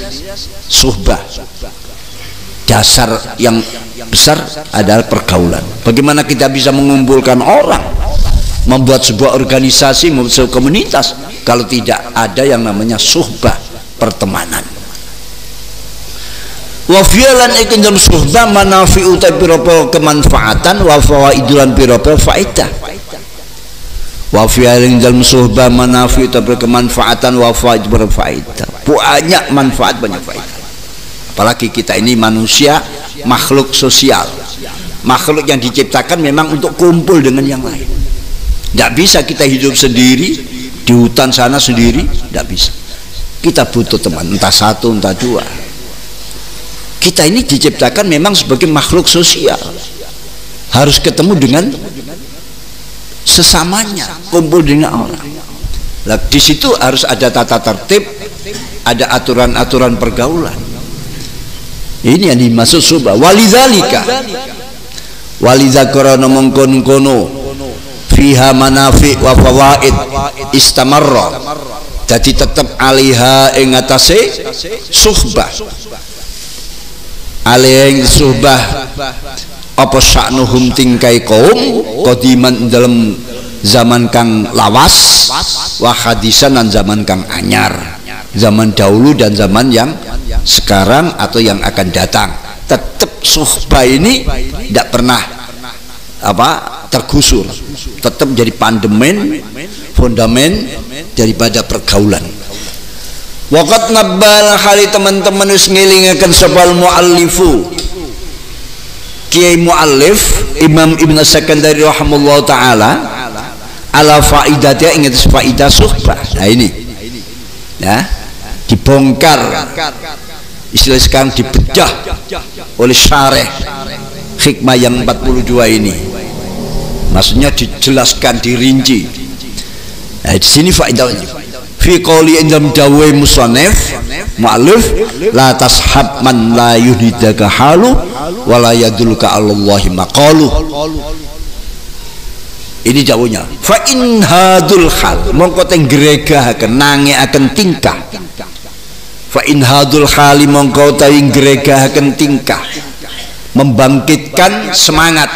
suhbah, dasar yang besar adalah pergaulan. Bagaimana kita bisa mengumpulkan orang, membuat sebuah organisasi, membuat sebuah komunitas, kalau tidak ada yang namanya suhbah, pertemanan. Wa fi'lan iku dalam suhbah manafi'u ta pira-pira kemanfaatan wa fawaidulan pira-pira faedah. Wa fi'lan dalam suhbah manafi'u ta kemanfaatan wa fawaid berfaedah. Banyak manfaat, banyak faedah. Apalagi kita ini manusia, makhluk sosial, makhluk yang diciptakan memang untuk kumpul dengan yang lain. Tidak bisa kita hidup sendiri di hutan sana sendiri, tidak bisa. Kita butuh teman, entah satu entah dua. Kita ini diciptakan memang sebagai makhluk sosial, harus ketemu dengan sesamanya, kumpul dengan orang. Nah, di situ harus ada tata tertib, ada aturan-aturan pergaulan. Ini yang dimaksud suhbah. Walidzalika, walidzakara mongkon-kono fiha manafi wa fawaid istamarra, jadi tetap alaiha ing atase suhbah, alih suhbah apa sya'nuhum tingkai kaum qadiman dalam zaman kang lawas wa hadisan dan zaman kang anyar, zaman dahulu dan zaman yang sekarang atau yang akan datang. Tetap suhbah ini tidak pernah tergusur, tetap jadi pandemen, fondamen daripada pergaulan. Waqat nabbal hali teman-teman wis ngelingaken sabal muallifu Kiai Muallif Imam Ibn As-Sakandari rahimahullah taala ala faidatnya, ingat faidah suhbah. Nah ini ya dibongkar, istilah sekarang dibedah oleh syareh hikmah yang 42 ini, maksudnya dijelaskan, dirinci. Nah di sini faedahnya fi qouli indam dawe musannif mu'allif la tashab man la yuhdidaka halu wa la yadulluka 'alallahi maqalu. Ini jawabnya fa in hadul hal mongko teng gregahaken nangeaken tingkah, fa in hadul hali mongko teng gregahaken tingkah, membangkitkan semangat,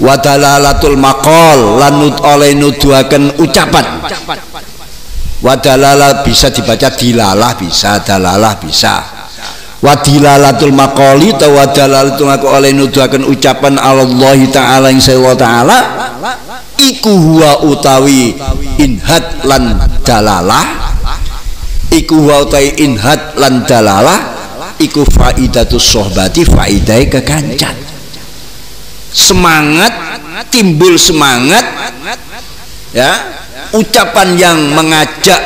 wadalalatul maqal lanut oleh nuduhaken ucapan. Wadalala bisa dibaca dilalah, bisa dalalah, bisa wadilalatul maqali atau wadalalatul maqal oleh nuduhaken ucapan Allah taala ing Allah taala iku huwa utawi inhat lan dalalah, iku huwa utawi inhat lan dalalah iku faidatus sohbati, faidai kekancan. Semangat, timbul semangat, ya, ucapan yang mengajak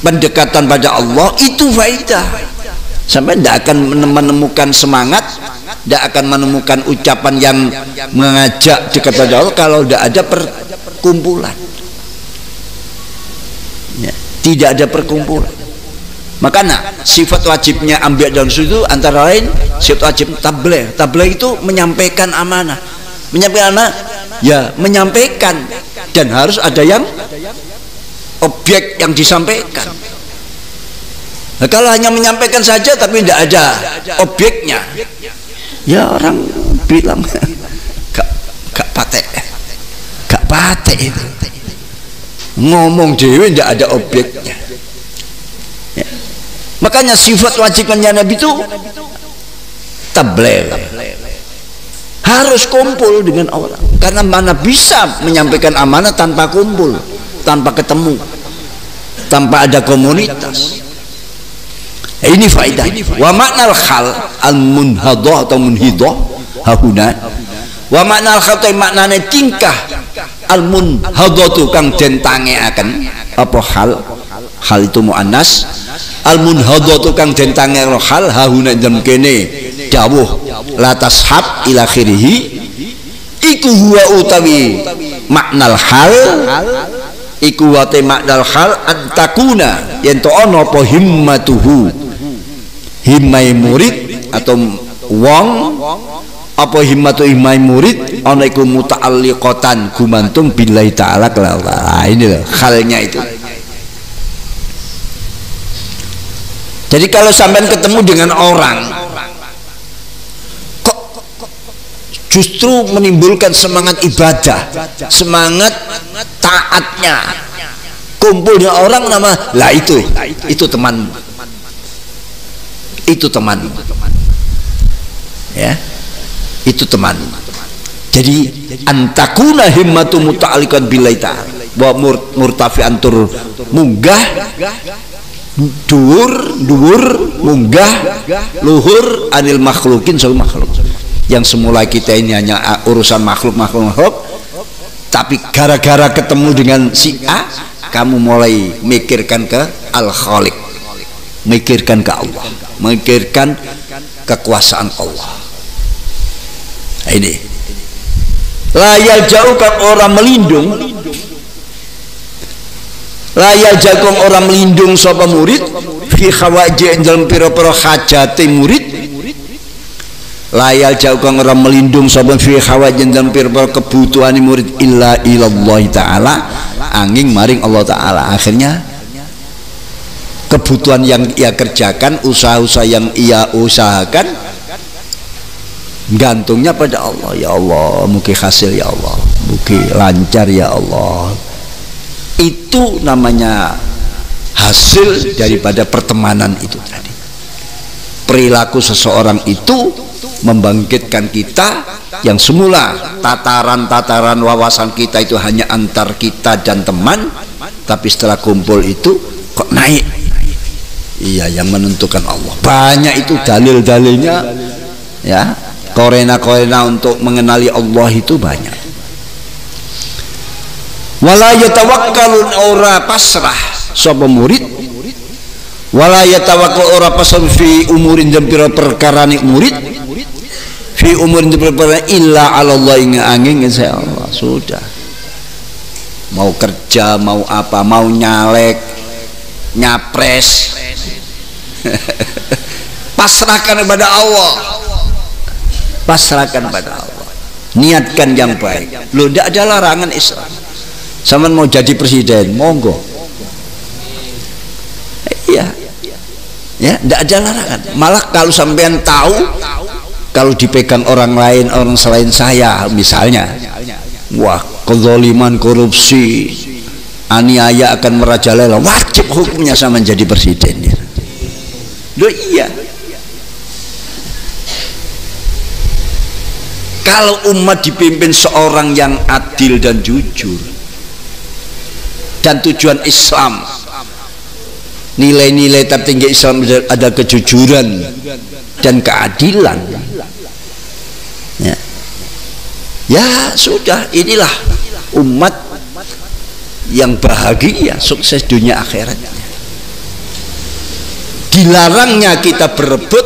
pendekatan pada Allah itu faidah. Sampai tidak akan menemukan semangat, tidak akan menemukan ucapan yang mengajak dekat pada Allah kalau tidak ada perkumpulan, ya, tidak ada perkumpulan. Makanya sifat wajibnya Anbiya dan Rasul itu antara lain sifat wajib tabligh. Tabligh itu menyampaikan amanah. Menyampaikan amanah, ya menyampaikan, dan harus ada yang objek yang disampaikan. Nah, kalau hanya menyampaikan saja tapi tidak ada objeknya, ya orang bilang gak patek itu. Ngomong dewe tidak ada objeknya. Ya. Makanya sifat wajibnya Nabi itu tabligh, harus kumpul dengan orang, karena mana bisa menyampaikan amanah tanpa kumpul, tanpa ketemu, tanpa ada komunitas. Ini faidah. Wa maknal khal al munhadah atau munhidah hahuna, wa maknal khal ta maknane tingkah al munhadah tu kang den tangeaken apa hal itu muannas, al munhadah tu kang den tangeaken hal hahuna dem kene dawuh la tashab ila akhirih iku huwa utawi maknal hal iku wa ta maknal hal antakuna yen to ana apa himmatuhu, himmai murid atau wong apa himmatu himmai murid ana iku muta'alliqatan gumantung billahi ta'ala kelala. Ini loh halnya itu. Jadi kalau sampean ketemu dengan orang kok justru menimbulkan semangat ibadah, semangat taatnya, kumpul dengan orang nama lah itu teman, itu teman, ya, itu teman. Jadi antakuna himmatu muta'alliqan billahi ta'ala wa murtafi'an tur munggah dhuwur munggah luhur anil makhlukin sama makhluk. Yang semula kita ini hanya urusan makhluk, tapi gara-gara ketemu dengan si A kamu mulai mikirkan ke Al-Khaliq, mikirkan ke Allah, memikirkan kekuasaan Allah. Nah, ini layal jauh kan orang melindung, layal jauh orang melindung sapa murid fi khawaji dalam pira-pira hajate murid, layal jauh kan orang melindung sapa fi khawaji dalam pira-pira kebutuhan murid illa ilallah taala, angin maring Allah taala. Akhirnya kebutuhan yang ia kerjakan, usaha-usaha yang ia usahakan, gantungnya pada Allah. Ya Allah, mugi hasil ya Allah, mugi lancar ya Allah. Itu namanya hasil daripada pertemanan itu tadi. Perilaku seseorang itu membangkitkan kita yang semula tataran-tataran wawasan kita itu hanya antar kita dan teman, tapi setelah kumpul itu kok naik. Iya, yang menentukan Allah. Banyak itu dalil-dalilnya, ya. Korena-korena untuk mengenali Allah itu banyak. Wala yatawakkalun ora pasrah sapa murid, wala yatawakkal ora pasrah fi umurin jempira perkarane murid, fi umurin jempira illa ala Allah ing angin insya Allah. Sudah, mau kerja, mau apa, mau nyalek, nyapres, pasrahkan kepada Allah, pasrahkan pada Allah, niatkan yang baik. Loh, tidak ada larangan Islam. Sama mau jadi presiden, monggo. Iya, ya, tidak ada larangan. Malah kalau sampean tahu kalau dipegang orang lain, orang selain saya misalnya, wah, kezaliman, korupsi, aniaya akan merajalela, wajib hukumnya sama jadi presiden. Loh, iya. Kalau umat dipimpin seorang yang adil dan jujur, dan tujuan Islam, nilai-nilai tertinggi Islam ada kejujuran dan keadilan, ya sudah, inilah umat yang bahagia, sukses dunia akhiratnya. Dilarangnya kita berebut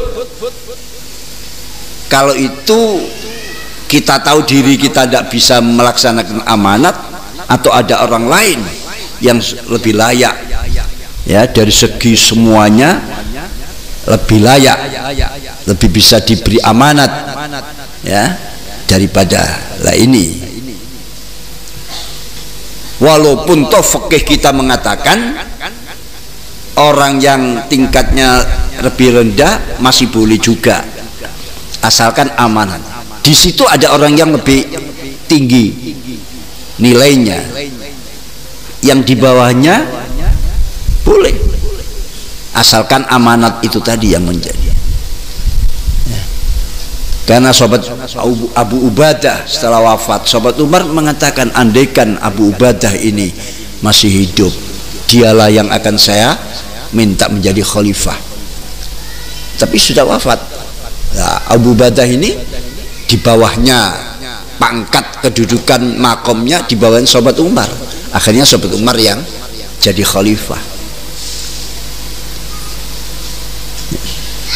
kalau itu kita tahu diri kita tidak bisa melaksanakan amanat, atau ada orang lain yang lebih layak, ya, dari segi semuanya lebih layak, lebih bisa diberi amanat, ya, daripada lah ini. Walaupun toh fikih kita mengatakan orang yang tingkatnya lebih rendah masih boleh juga, asalkan amanat. Di situ ada orang yang lebih tinggi nilainya, yang di bawahnya boleh, asalkan amanat itu tadi yang menjadi. Karena sahabat Abu Ubadah setelah wafat, sahabat Umar mengatakan, andaikan Abu Ubadah ini masih hidup, dialah yang akan saya minta menjadi khalifah. Tapi sudah wafat. Nah, Abu Ubadah ini di bawahnya pangkat kedudukan makomnya di bawah sahabat Umar. Akhirnya sahabat Umar yang jadi khalifah.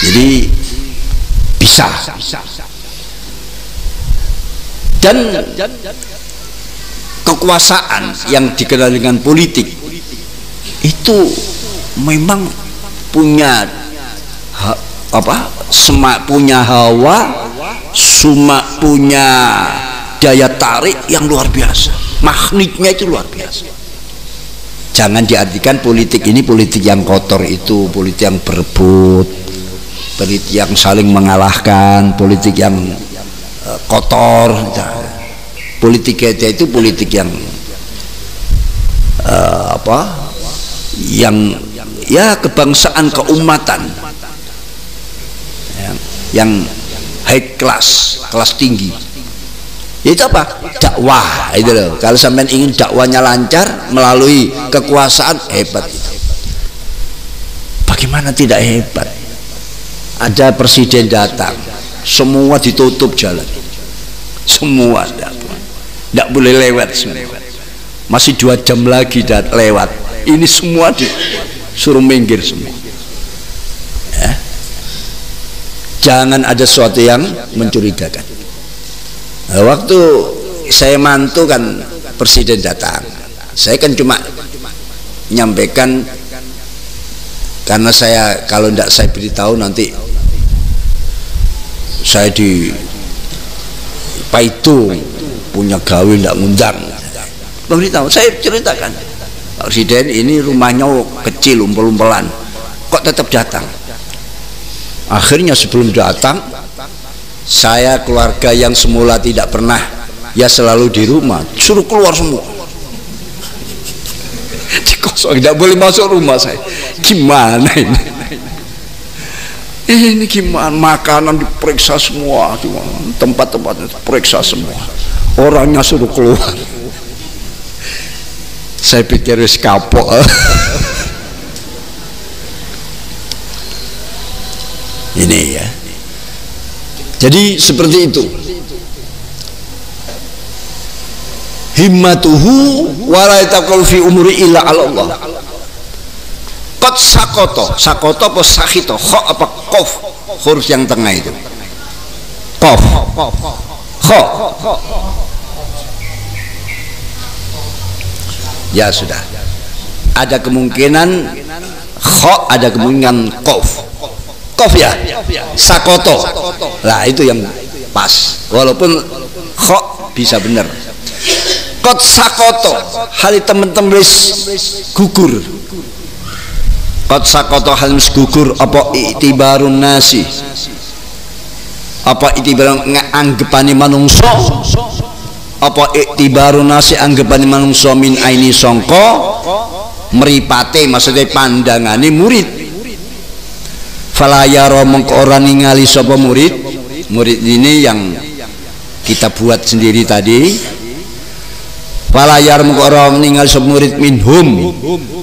Jadi bisa. Dan kekuasaan yang dikenal dengan politik itu memang punya punya hawa, punya daya tarik yang luar biasa, magnetnya itu luar biasa. Jangan diartikan politik ini politik yang kotor, itu politik yang berebut, politik yang saling mengalahkan, politik yang kotor. Politik kita itu politik yang yang ya kebangsaan, keumatan, yang high class, kelas tinggi. Itu apa? Dakwah itu loh. Kalau sampean ingin dakwanya lancar melalui kekuasaan, hebat itu. Bagaimana tidak hebat? Ada presiden datang, semua ditutup jalan, semua tidak boleh lewat semua. Masih 2 jam lagi lewat, ini semua disuruh minggir semua. Ya. Jangan ada sesuatu yang mencurigakan. Nah, waktu saya mantu kan presiden datang, saya kan cuma menyampaikan, karena saya kalau tidak saya beritahu nanti saya di Paitung punya gawe tidak ngundang. Beritahu, saya ceritakan, Pak Presiden ini rumahnya kecil, umpel-umpelan, kok tetap datang. Akhirnya sebelum datang, saya keluarga yang semula tidak pernah, ya selalu di rumah, suruh keluar semua. Dikosong, tidak boleh masuk rumah saya. Gimana ini? Ini gimana? Makanan diperiksa semua, tempat-tempatnya diperiksa semua, orangnya suruh keluar. Saya pikir wis kapok. Ini ya. Jadi seperti itu. Himmatuhu wa la yataqul fi umri illa Allah. Qad sakoto, sakoto apa sakhito, kho apa qaf, huruf yang tengah itu. Qaf. Kho. Ya sudah. Ada kemungkinan kho, ada kemungkinan qaf. Qaf ya. Sakoto. Lah itu yang pas. Walaupun kho bisa benar. Qad sakoto, hal teman-teman gugur. Qad sakoto hal gugur, apa itibarun nasi, apa itibarun anggapane manungso, apa iktibarun nasi anggapane manungso min aini songko meripate, maksudnya pandangane murid. Fala yara mengko ora ningali sapa murid ini yang kita buat sendiri tadi. Walayar mengkoro meninggal semurid minhum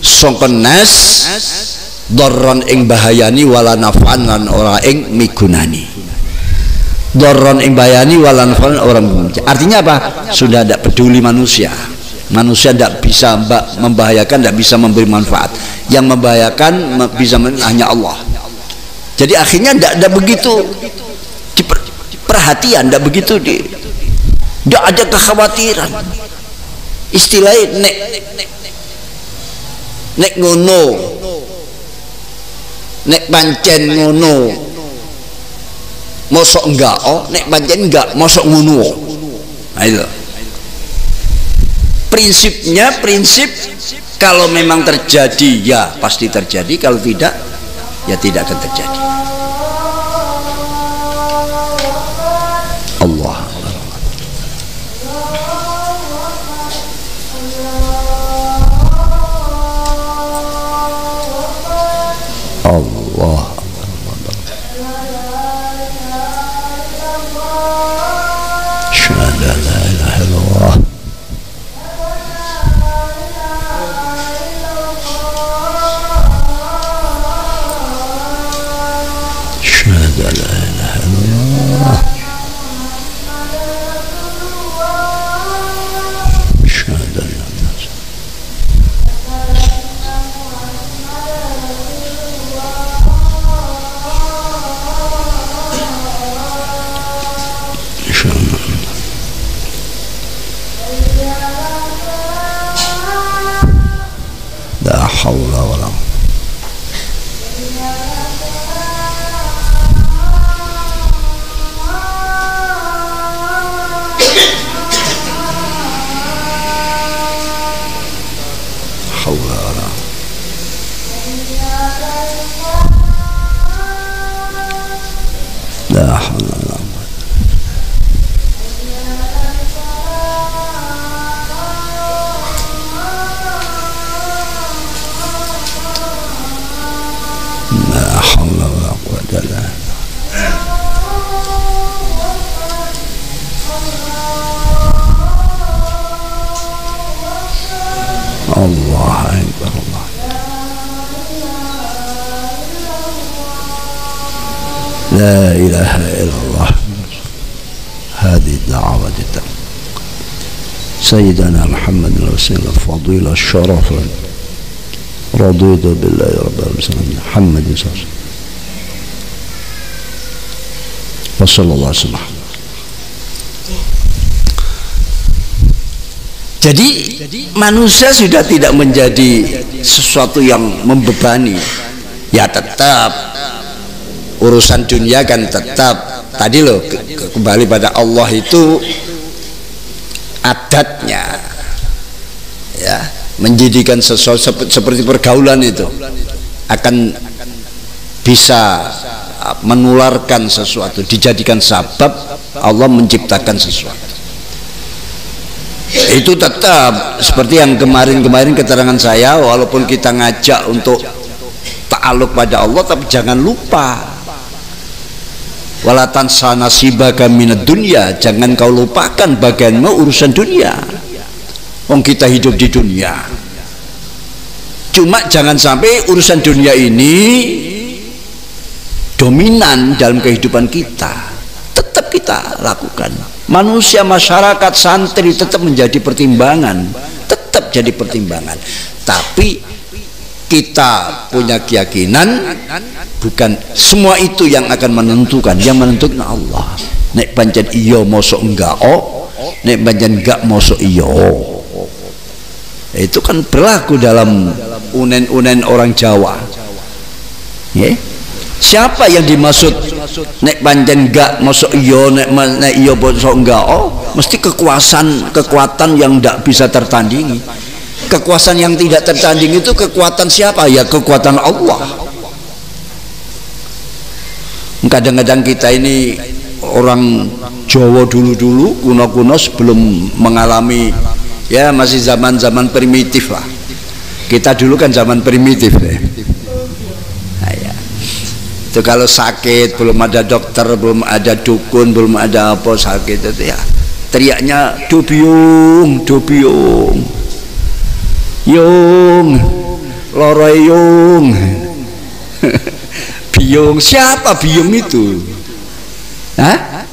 songkenes dorron ing bahayani wala naf'an lan ora ing migunani. Dorron ing bahayani wala naf'an orang. Artinya apa? Sudah tidak peduli manusia. Manusia tidak bisa membahayakan, tidak bisa memberi manfaat. Yang membahayakan bisa hanya Allah. Jadi akhirnya tidak begitu perhatian, tidak begitu tidak ada kekhawatiran. Istilahnya nek ngono, nek pancen ngono, mosok enggak, nek pancen enggak, mosok ngono. Nah itu. Prinsipnya prinsip kalau memang terjadi ya pasti terjadi, kalau tidak ya tidak akan terjadi. Allah Allah syahada la ilaha illallah syahada la ilaha illallah syahada la la hawla wala hawla wala la hawla wala Allah Akbar Allah La ilaha illallah هذه الدعوة سيدنا محمد الوسيلة الفضيلة الشرف رضيت بالله رب العالمين محمد صلى الله عليه وسلم وصلى الله عليه وسلم. Jadi manusia sudah tidak menjadi sesuatu yang membebani. Ya tetap urusan dunia kan tetap tadi loh kembali pada Allah itu adatnya ya menjadikan sesuatu seperti pergaulan itu akan bisa menularkan sesuatu, dijadikan sabab Allah menciptakan sesuatu. Itu tetap seperti yang kemarin keterangan saya, walaupun kita ngajak untuk ta'aluk pada Allah, tapi jangan lupa wala tansa nasibaka minad dunya, jangan kau lupakan bagianmu urusan dunia. Wong kita hidup di dunia, cuma jangan sampai urusan dunia ini dominan dalam kehidupan kita. Tetap kita lakukan. Manusia, masyarakat, santri tetap menjadi pertimbangan, tetap jadi pertimbangan. Tapi kita punya keyakinan bukan semua itu yang akan menentukan. Yang menentukan Allah. Nek pancen iyo mosok enggak nek pancen enggak mosok iyo. Itu kan berlaku dalam unen-unen orang Jawa. Ya. Siapa yang dimaksud nek pancen enggak mosok iyo, nek iyo mosok enggak mesti kekuatan yang tidak bisa tertandingi. Kekuasaan yang tidak tertandingi itu kekuatan siapa? Ya kekuatan Allah. Kadang-kadang kita ini orang Jawa dulu kuno sebelum mengalami ya masih zaman primitif lah. Kita dulu kan zaman primitif ya. Itu kalau sakit belum ada dokter, belum ada dukun, belum ada apa sakit itu ya teriaknya do biung, yung, loro yung. Biung, siapa biung itu? Hah?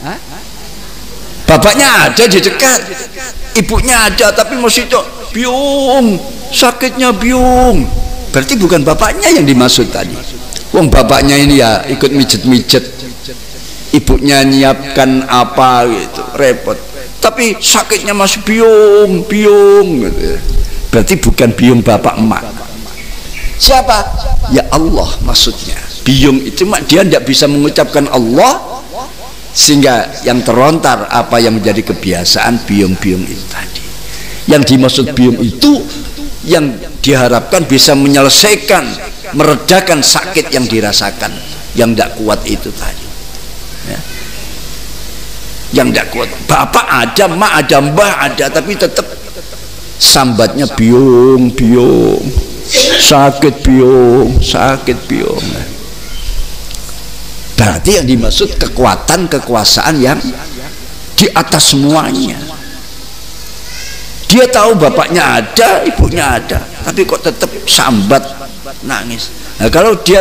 Bapaknya ada di dekat, ibunya ada, tapi masih itu biung, sakitnya biung. Berarti bukan bapaknya yang dimaksud tadi. Wong bapaknya ini ya ikut mijet-mijet, ibunya nyiapkan apa gitu, repot. Tapi sakitnya masih biung gitu. Berarti bukan biung bapak emak. Siapa? Ya Allah maksudnya. Biung itu dia tidak bisa mengucapkan Allah, sehingga yang terlontar apa yang menjadi kebiasaan biung-biung itu tadi. Yang dimaksud biung itu yang diharapkan bisa menyelesaikan, meredakan sakit yang dirasakan, yang tidak kuat itu tadi ya. Yang tidak kuat, bapak ada, mak ada, mbah ada, tapi tetap sambatnya biung, sakit biung. Berarti yang dimaksud kekuatan, kekuasaan yang di atas semuanya. Dia tahu bapaknya ada, ibunya ada, tapi kok tetap sambat, nangis. Nah, kalau dia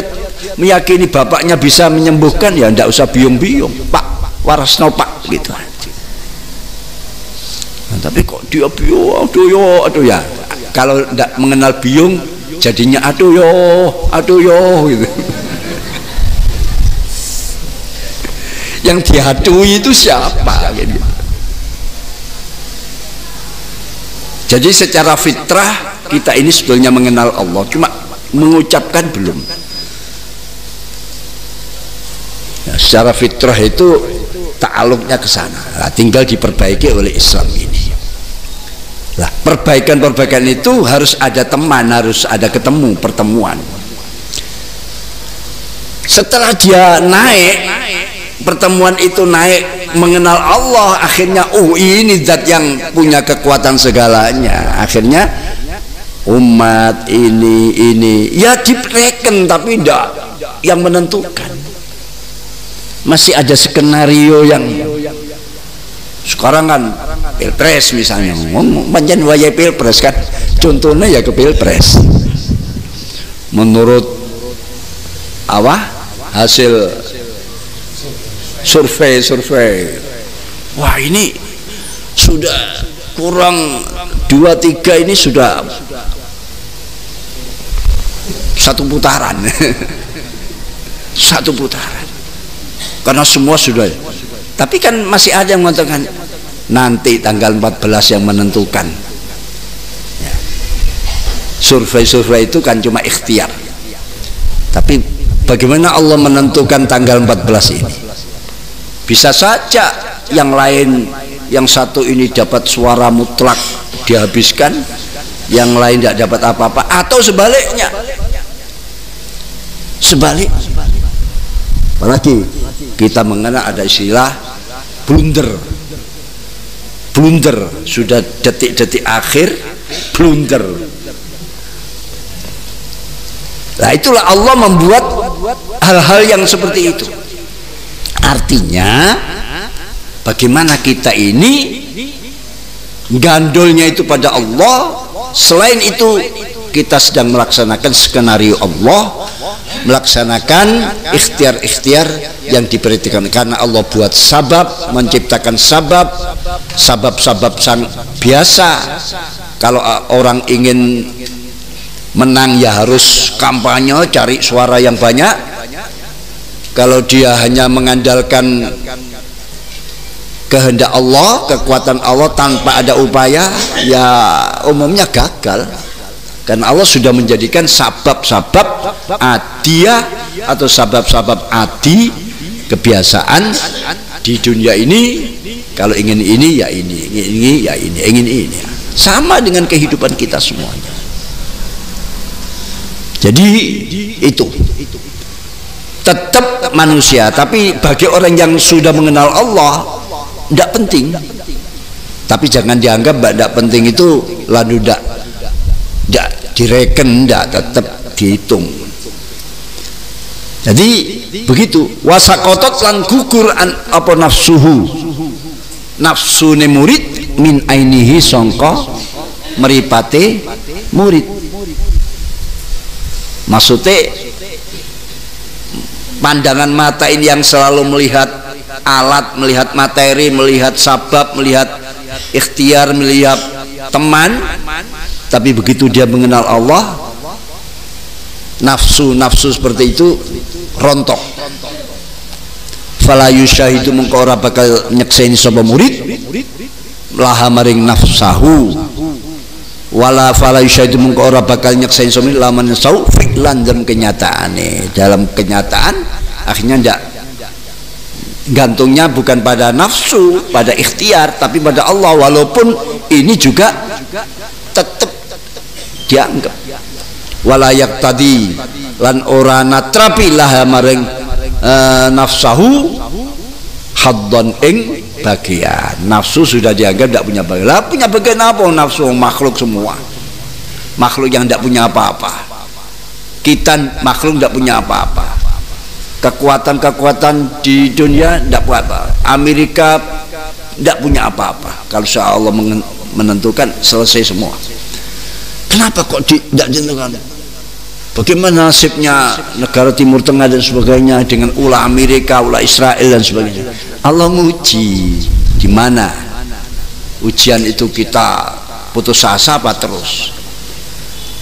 meyakini bapaknya bisa menyembuhkan, ya tidak usah biung-biung, Pak, warasno Pak, gitu aja. Nah, tapi kok dia biung, aduh ya. Kalau tidak mengenal biung, jadinya aduh yo, gitu. Yang dihadui itu siapa? Gitu. Jadi secara fitrah kita ini sebetulnya mengenal Allah, cuma mengucapkan belum. Nah, secara fitrah itu ta'aluknya ke sana. Nah, tinggal diperbaiki oleh Islam ini. Lah, perbaikan itu harus ada teman, harus ada pertemuan. Setelah dia naik, pertemuan itu naik mengenal Allah, akhirnya ini zat yang punya kekuatan segalanya. Akhirnya umat ini ya direken, tapi tidak yang menentukan. Masih ada skenario yang sekarang kan pilpres misalnya, panjang wayai pilpres kan, contohnya ya ke pilpres. Menurut hasil survei, wah ini sudah kurang 2-3, ini sudah satu putaran karena semua sudah. Tapi kan masih ada yang mengatakan nanti tanggal 14 yang menentukan ya. Survei itu kan cuma ikhtiar, tapi bagaimana Allah menentukan tanggal 14 ini? Bisa saja yang lain, yang satu ini dapat suara mutlak dihabiskan, yang lain tidak dapat apa-apa, atau sebaliknya. Apalagi kita mengenal ada istilah blunder, sudah detik-detik akhir blunder. Nah, itulah Allah membuat hal-hal yang seperti itu. Artinya bagaimana kita ini gandolnya itu pada Allah. Selain itu kita sedang melaksanakan skenario Allah, melaksanakan ikhtiar-ikhtiar yang diperhatikan, karena Allah buat sabab, menciptakan sabab biasa. Kalau orang ingin menang ya harus kampanye, cari suara yang banyak. Kalau dia hanya mengandalkan kehendak Allah, kekuatan Allah tanpa ada upaya, ya umumnya gagal. Karena Allah sudah menjadikan sabab-sabab adiyah atau sabab-sabab adi, kebiasaan di dunia ini. Kalau ingin ini ya ini, ingin ini. Sama dengan kehidupan kita semuanya. Jadi itu tetap manusia, tapi bagi orang yang sudah mengenal Allah tidak penting. Tapi jangan dianggap tidak penting itu lalu tidak direken, tidak, tetap dihitung. Jadi begitu, wasakotot lan gugur apa nafsuhu, nafsune murid min ainihi sangka mripate murid. Maksudnya pandangan mata ini yang selalu melihat alat, melihat materi, melihat sabab, melihat ikhtiar, melihat teman, tapi begitu dia mengenal Allah, nafsu seperti itu rontok. Fala yusyahidu mengko ora bakal nyekseni sapa murid laha maring nafsahu, wala fala yusyahidu mengko ora bakal nyekseni sapa laman sau fi'lan dalam kenyataane. Dalam kenyataan akhirnya ndak gantungnya bukan pada nafsu, pada ikhtiar, tapi pada Allah, walaupun ini juga tetap dianggap walayak tadi lan ora natrapi laha maring nafsahu haddon ing bagian. Nafsu sudah dianggap tidak punya bagian. Lah punya bagian apa nafsu? Makhluk semua, makhluk yang tidak punya apa-apa. Kita makhluk tidak punya apa-apa. Kekuatan di dunia tidak punya apa. Amerika tidak punya apa-apa. Kalau Allah menentukan selesai semua. Kenapa kok tidak ditentukan? Bagaimana nasibnya negara Timur Tengah dan sebagainya dengan ulah Amerika, ulah Israel dan sebagainya? Allah nguji. Di mana ujian itu kita putus asa apa terus?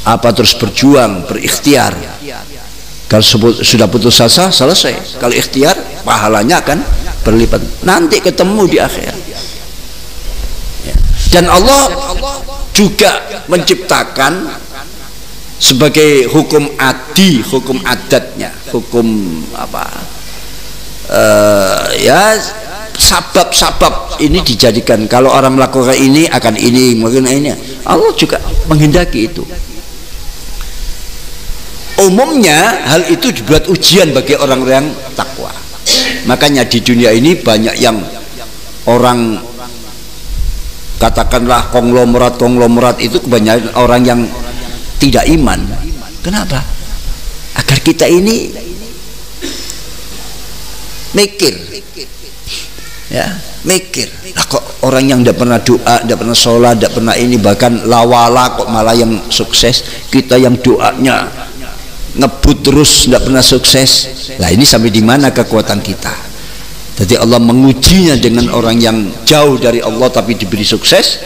Apa terus berjuang, berikhtiar? Kalau sudah putus asa selesai. Kalau ikhtiar pahalanya akan berlipat. Nanti ketemu di akhirat. Dan Allah juga menciptakan sebagai hukum adi, hukum adatnya, hukum apa? Ya sabab-sabab ini dijadikan. Kalau orang melakukan ini akan ini, mungkin ini. Allah juga menghendaki itu. Umumnya hal itu dibuat ujian bagi orang-orang takwa. Makanya di dunia ini banyak yang orang katakanlah konglomerat itu kebanyakan orang yang tidak iman. Kenapa? Agar kita ini mikir, ya mikir. Lah kok orang yang tidak pernah doa, tidak pernah sholat, tidak pernah ini, bahkan lawala kok malah yang sukses. Kita yang doanya ngebut terus tidak pernah sukses. Lah ini sampai di mana kekuatan kita? Jadi Allah mengujinya dengan orang yang jauh dari Allah tapi diberi sukses,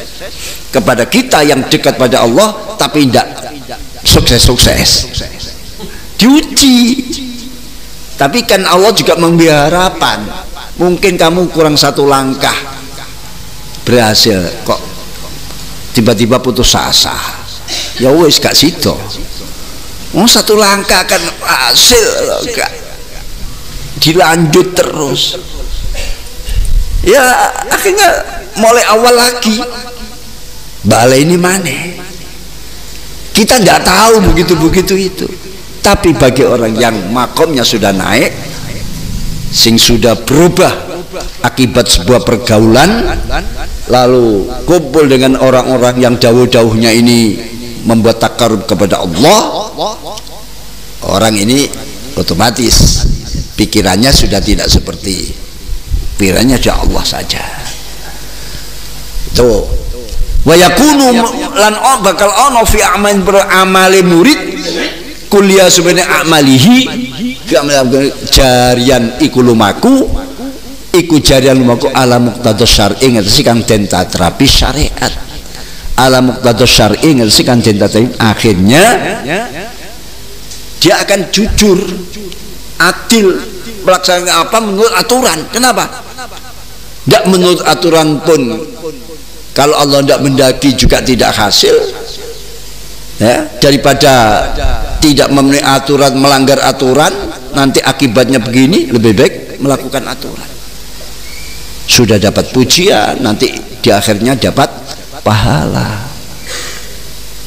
kepada kita yang dekat pada Allah tapi tidak sukses diuji. Tapi kan Allah juga memberi harapan. Mungkin kamu kurang satu langkah berhasil, kok tiba-tiba putus asa, ya wes gak sido. Satu langkah kan hasil, gak dilanjut terus, ya akhirnya mulai awal lagi. Balai ini mana? Kita nggak tahu begitu itu. Tapi bagi orang yang makomnya sudah naik, sing sudah berubah akibat sebuah pergaulan, lalu kumpul dengan orang-orang yang jauh-jauhnya ini membuat takarub kepada Allah, orang ini otomatis pikirannya sudah tidak seperti pikirannya ya Allah saja. Tuh, wa yakunu lan bakal ono fi amal beramali murid kuliah sebenarnya amalihi jarian iku lumaku jarian lumaku ala muqtadas syar'i ngerti kang den tatrapi syariat, ala muqtadas syar'i ngerti kang den tatrapi. Akhirnya dia akan jujur, adil, melaksanakan apa menurut aturan. Kenapa? Tidak menurut aturan pun, kalau Allah tidak mendaki juga tidak hasil, ya, daripada tidak memenuhi aturan, melanggar aturan, nanti akibatnya begini, lebih baik melakukan aturan. Sudah dapat pujian, nanti di akhirnya dapat pahala.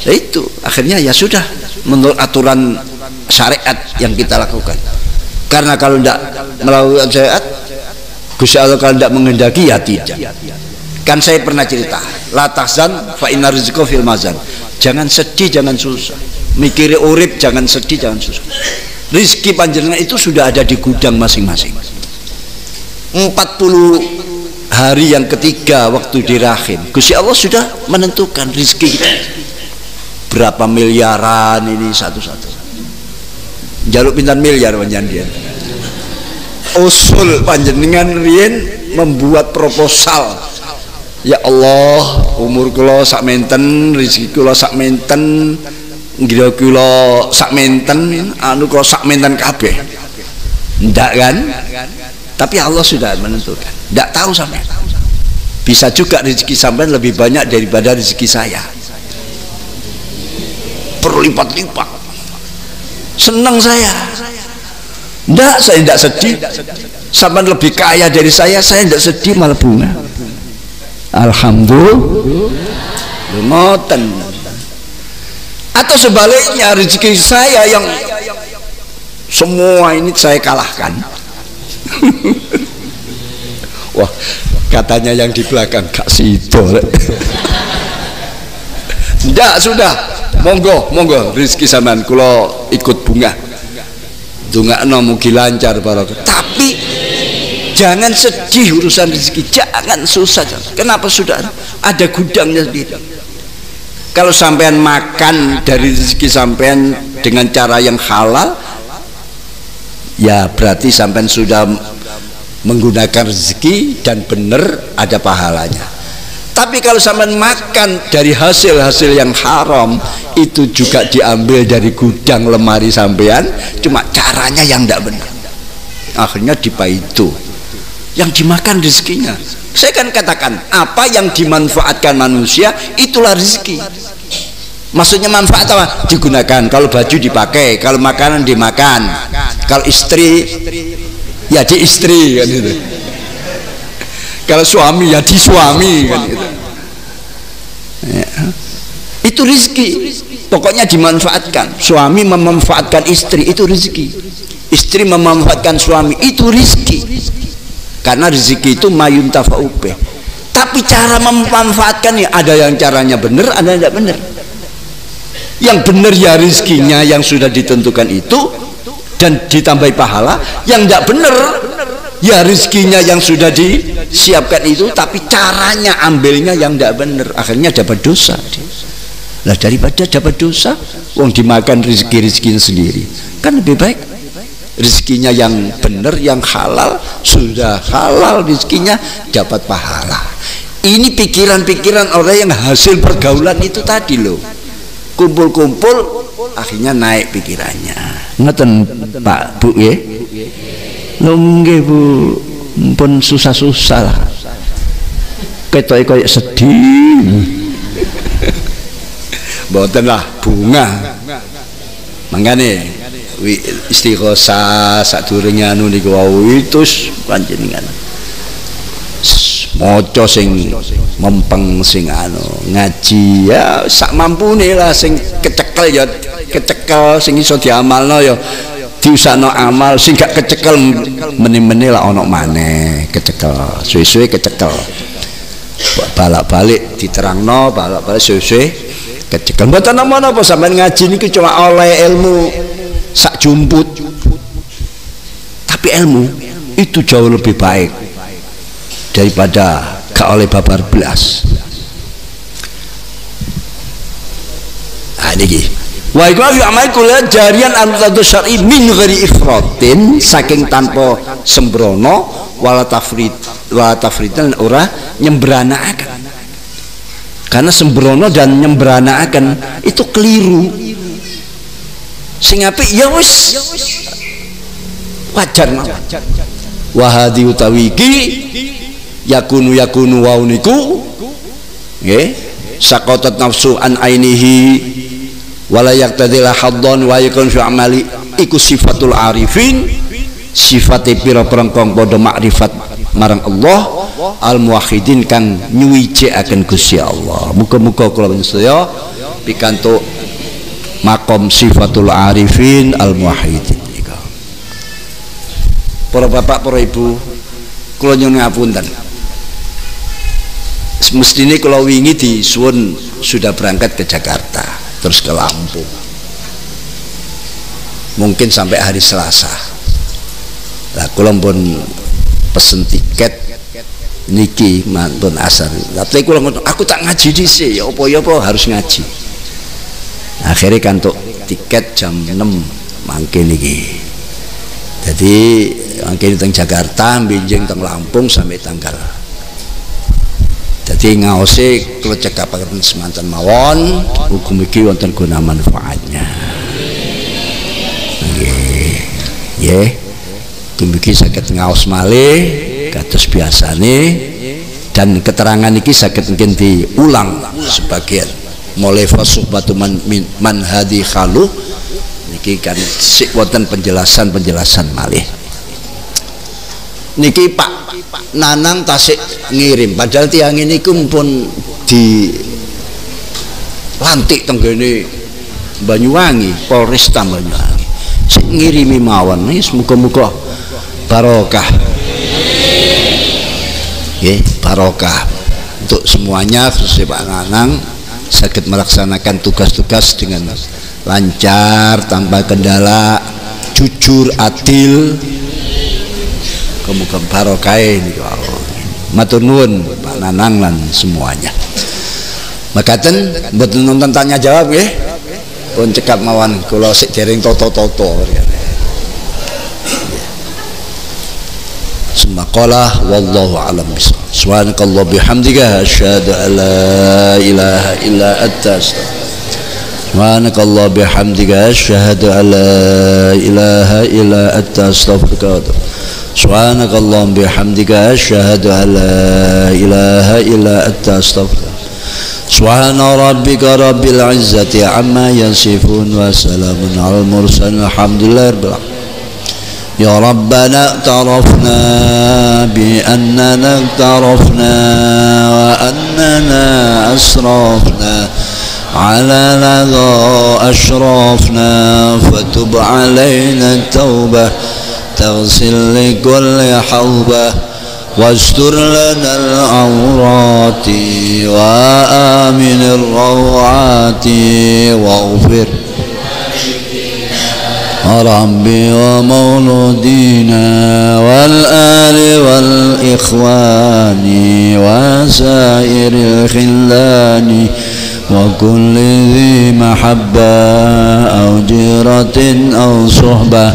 Nah, itu akhirnya ya sudah menurut aturan syariat yang kita lakukan. Karena kalau tidak melakukan syariat, Gusti Allah kalau tidak menghendaki ya tidak. Kan saya pernah cerita, la tahzan fa inna rizqa fil mazan. Jangan sedih, jangan susah. Mikiri urip, jangan sedih, jangan susah. Rizki panjenengan itu sudah ada di gudang masing-masing. 40 hari yang ketiga waktu di rahim, Gusti Allah sudah menentukan rezeki kita berapa miliaran ini satu-satu. Jaluk pintan miliar panjenengan. Usul panjenengan riyen membuat proposal. Ya Allah, umur kula sak menten, rezeki kula sak menten, ngira kula sak menten, anu kula sak menten kabeh. Ndak kan? Tapi Allah sudah menentukan. Ndak tahu sampean. Bisa juga rezeki sampean lebih banyak daripada rezeki saya. Berlipat-lipat. Senang saya. Ndak, saya ndak sedih. Sampean lebih kaya dari saya ndak sedih, malah bunga. Alhamdulillah. Ngoten. Atau sebaliknya rezeki saya yang semua ini saya kalahkan. Wah, katanya yang di belakang Kak Sido. Ndak, sudah. Monggo rezeki sampean kula ikut bunga. Dongakno mugi lancar barokah. Tapi jangan sedih urusan rezeki, jangan susah. Kenapa? Sudah ada gudangnya sendiri. Kalau sampean makan dari rezeki sampean dengan cara yang halal, ya berarti sampean sudah menggunakan rezeki dan benar, ada pahalanya. Tapi kalau sampean makan dari hasil-hasil yang haram, itu juga diambil dari gudang lemari sampean, cuma caranya yang tidak benar. Akhirnya dipaitu. Yang dimakan rezekinya. Saya kan katakan, apa yang dimanfaatkan manusia itulah rezeki. Maksudnya manfaat apa? Digunakan. Kalau baju dipakai, kalau makanan dimakan, kalau istri ya di istri kan itu. Kalau suami ya di suami kan itu. Ya. Itu rezeki. Pokoknya dimanfaatkan. Suami memanfaatkan istri, itu rezeki. Istri memanfaatkan suami, itu rezeki. Karena rezeki itu mayuntafa'u bih. Tapi cara memanfaatkannya ada yang caranya benar, ada yang tidak benar. Yang benar ya rezekinya yang sudah ditentukan itu dan ditambahi pahala. Yang tidak benar ya rezekinya yang sudah disiapkan itu, tapi caranya ambilnya yang tidak benar, akhirnya dapat dosa. Lah daripada dapat dosa, wong dimakan rezeki-rezekinya sendiri, kan lebih baik rezekinya yang benar, yang halal, sudah halal rezekinya, dapat pahala. Ini pikiran-pikiran orang yang hasil pergaulan itu tadi loh, kumpul-kumpul akhirnya naik pikirannya. Ngeten Pak Bu ya. Nggih Bu, pun susah-susah lah. Ketoke koyo sedih. Mboten lah, bunga. Mangkane istighosah sadurunge anu niku wau itu panjenengan. Maca sing mempeng, sing anu ngaji ya sak mampune lah, sing kecekel ya kecekel, sing iso diamalno ya diusahno amal, sing gak kecekel meni-meni lah ono maneh kecekel, suwe-suwe kecekel, balak-balik diterangno, balak-balik suwe-suwe kecekel. Mboten napa-napa sampean ngaji niki cuma oleh ilmu sak jumput, tapi ilmu itu jauh lebih baik daripada gak oleh babar belas. Nah niki wa iku amal kula jarian anutatu syar'i min ghairi ifratin, saking tanpa sembrono wala tafritan ora nyembranaaken. Karena sembrono dan nyembranaaken itu keliru. Sing apik ya wis wajar mawon. Wa hadhi utawi iki yakunu wau niku nggih saqatat nafsu an ainihi wala yaqtadila haddon wa yakun fi amali, iku sifatul arifin, sifate pira-pira kang padha makrifat marang Allah al muwahhidin kang nyuwijikaken Gusti Allah. Muga-muga kula sedaya pikantuk makom sifatul arifin al muwahhidin. Para bapak, para ibu, kula nyuwun ngapunten. Semestine kula wingi disuwun sudah berangkat ke Jakarta, terus ke Lampung, mungkin sampai hari Selasa. Lah kula pun pesen tiket niki mantun asar. Tapi aku tak ngaji dhisik ya apa harus ngaji. Akhirnya kantuk tiket jam 6 mangke niki. Jadi mangke teng Jakarta, benjing teng Lampung sampai tanggal. Jadi ngaose kula cekapaken semanten mawon, hukum iki wonten guna manfaatnya. Nggih. Nggih. Hukum iki saged ngaos malih kados biasane dan keterangan iki saged mungkin diulang sebagian. Mulai fasubatu man hadi khalu niki kan sik wonten penjelasan malih. Niki Pak Nanang tasik ngirim padahal tiang ini pun di lantik tenggene Banyuwangi, Polresta Banyuwangi. Sik ngirimi mawon nih, muga-muga barokah. Nggih, barokah untuk semuanya, khususnya Pak Nanang sakit melaksanakan tugas-tugas dengan lancar tanpa kendala, jujur, adil. Muga barokah niku Allah. Matur nuwun Pak Nanang lan semuanya. Makaten mboten nonton tanya jawab nggih. Pun cekap mawon kula sik dereng toto-toto. Sumaqala wallahu alam bisawab. Subhanakallah bihamdika asyhadu an la ilaha illa anta astaghfiruka. Subhanakallah bihamdika asyhadu an la ilaha illa anta astaghfiruka. Subhanakallahumma bihamdika asyhadu an la ilaha illa anta astaghfiruka. Subhana rabbika rabbil izzati amma yasifun wa salamun alal mursalin alhamdulillahi rabbil alamin. Ya Rabbana tarafna bi annana tarafna wa annana asrafna ala ladha ashrafna fatub alayna tawbah تغسل لكل حوبة واستر لنا العورات وآمن الروعات واغفر ربي ومولودينا والآل والإخوان وسائر الخلان وكل ذي محبة أو جيرة أو صحبة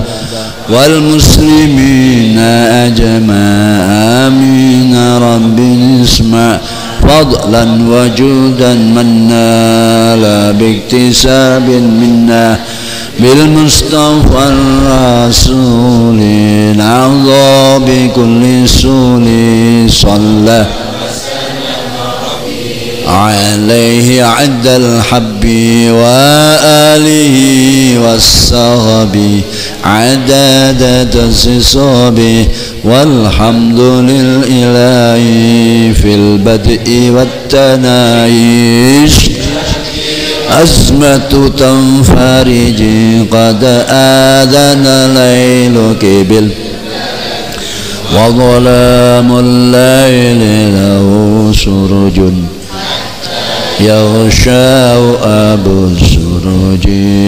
والمسلمين أجمع آمين رب اسمع فضلا وجودا منا لا باكتساب منا بالمصطفى الرسول نعظى بكل سول صلى عليه عد الحب وآله والصحب عدد الصحب والحمد لله في البدء والتنايش أزمة تنفرج قد آذن ليلك بال وظلام الليل له سرج يغشى أبو السرج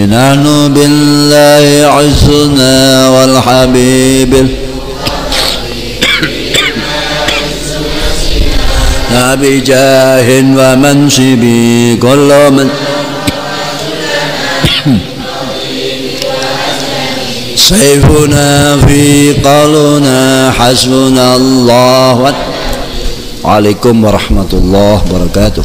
نحن بالله عزنا والحبيب بجاه ومنصب كل من سيفنا في قولنا حسبنا الله. Waalaikumsalam warahmatullahi wabarakatuh.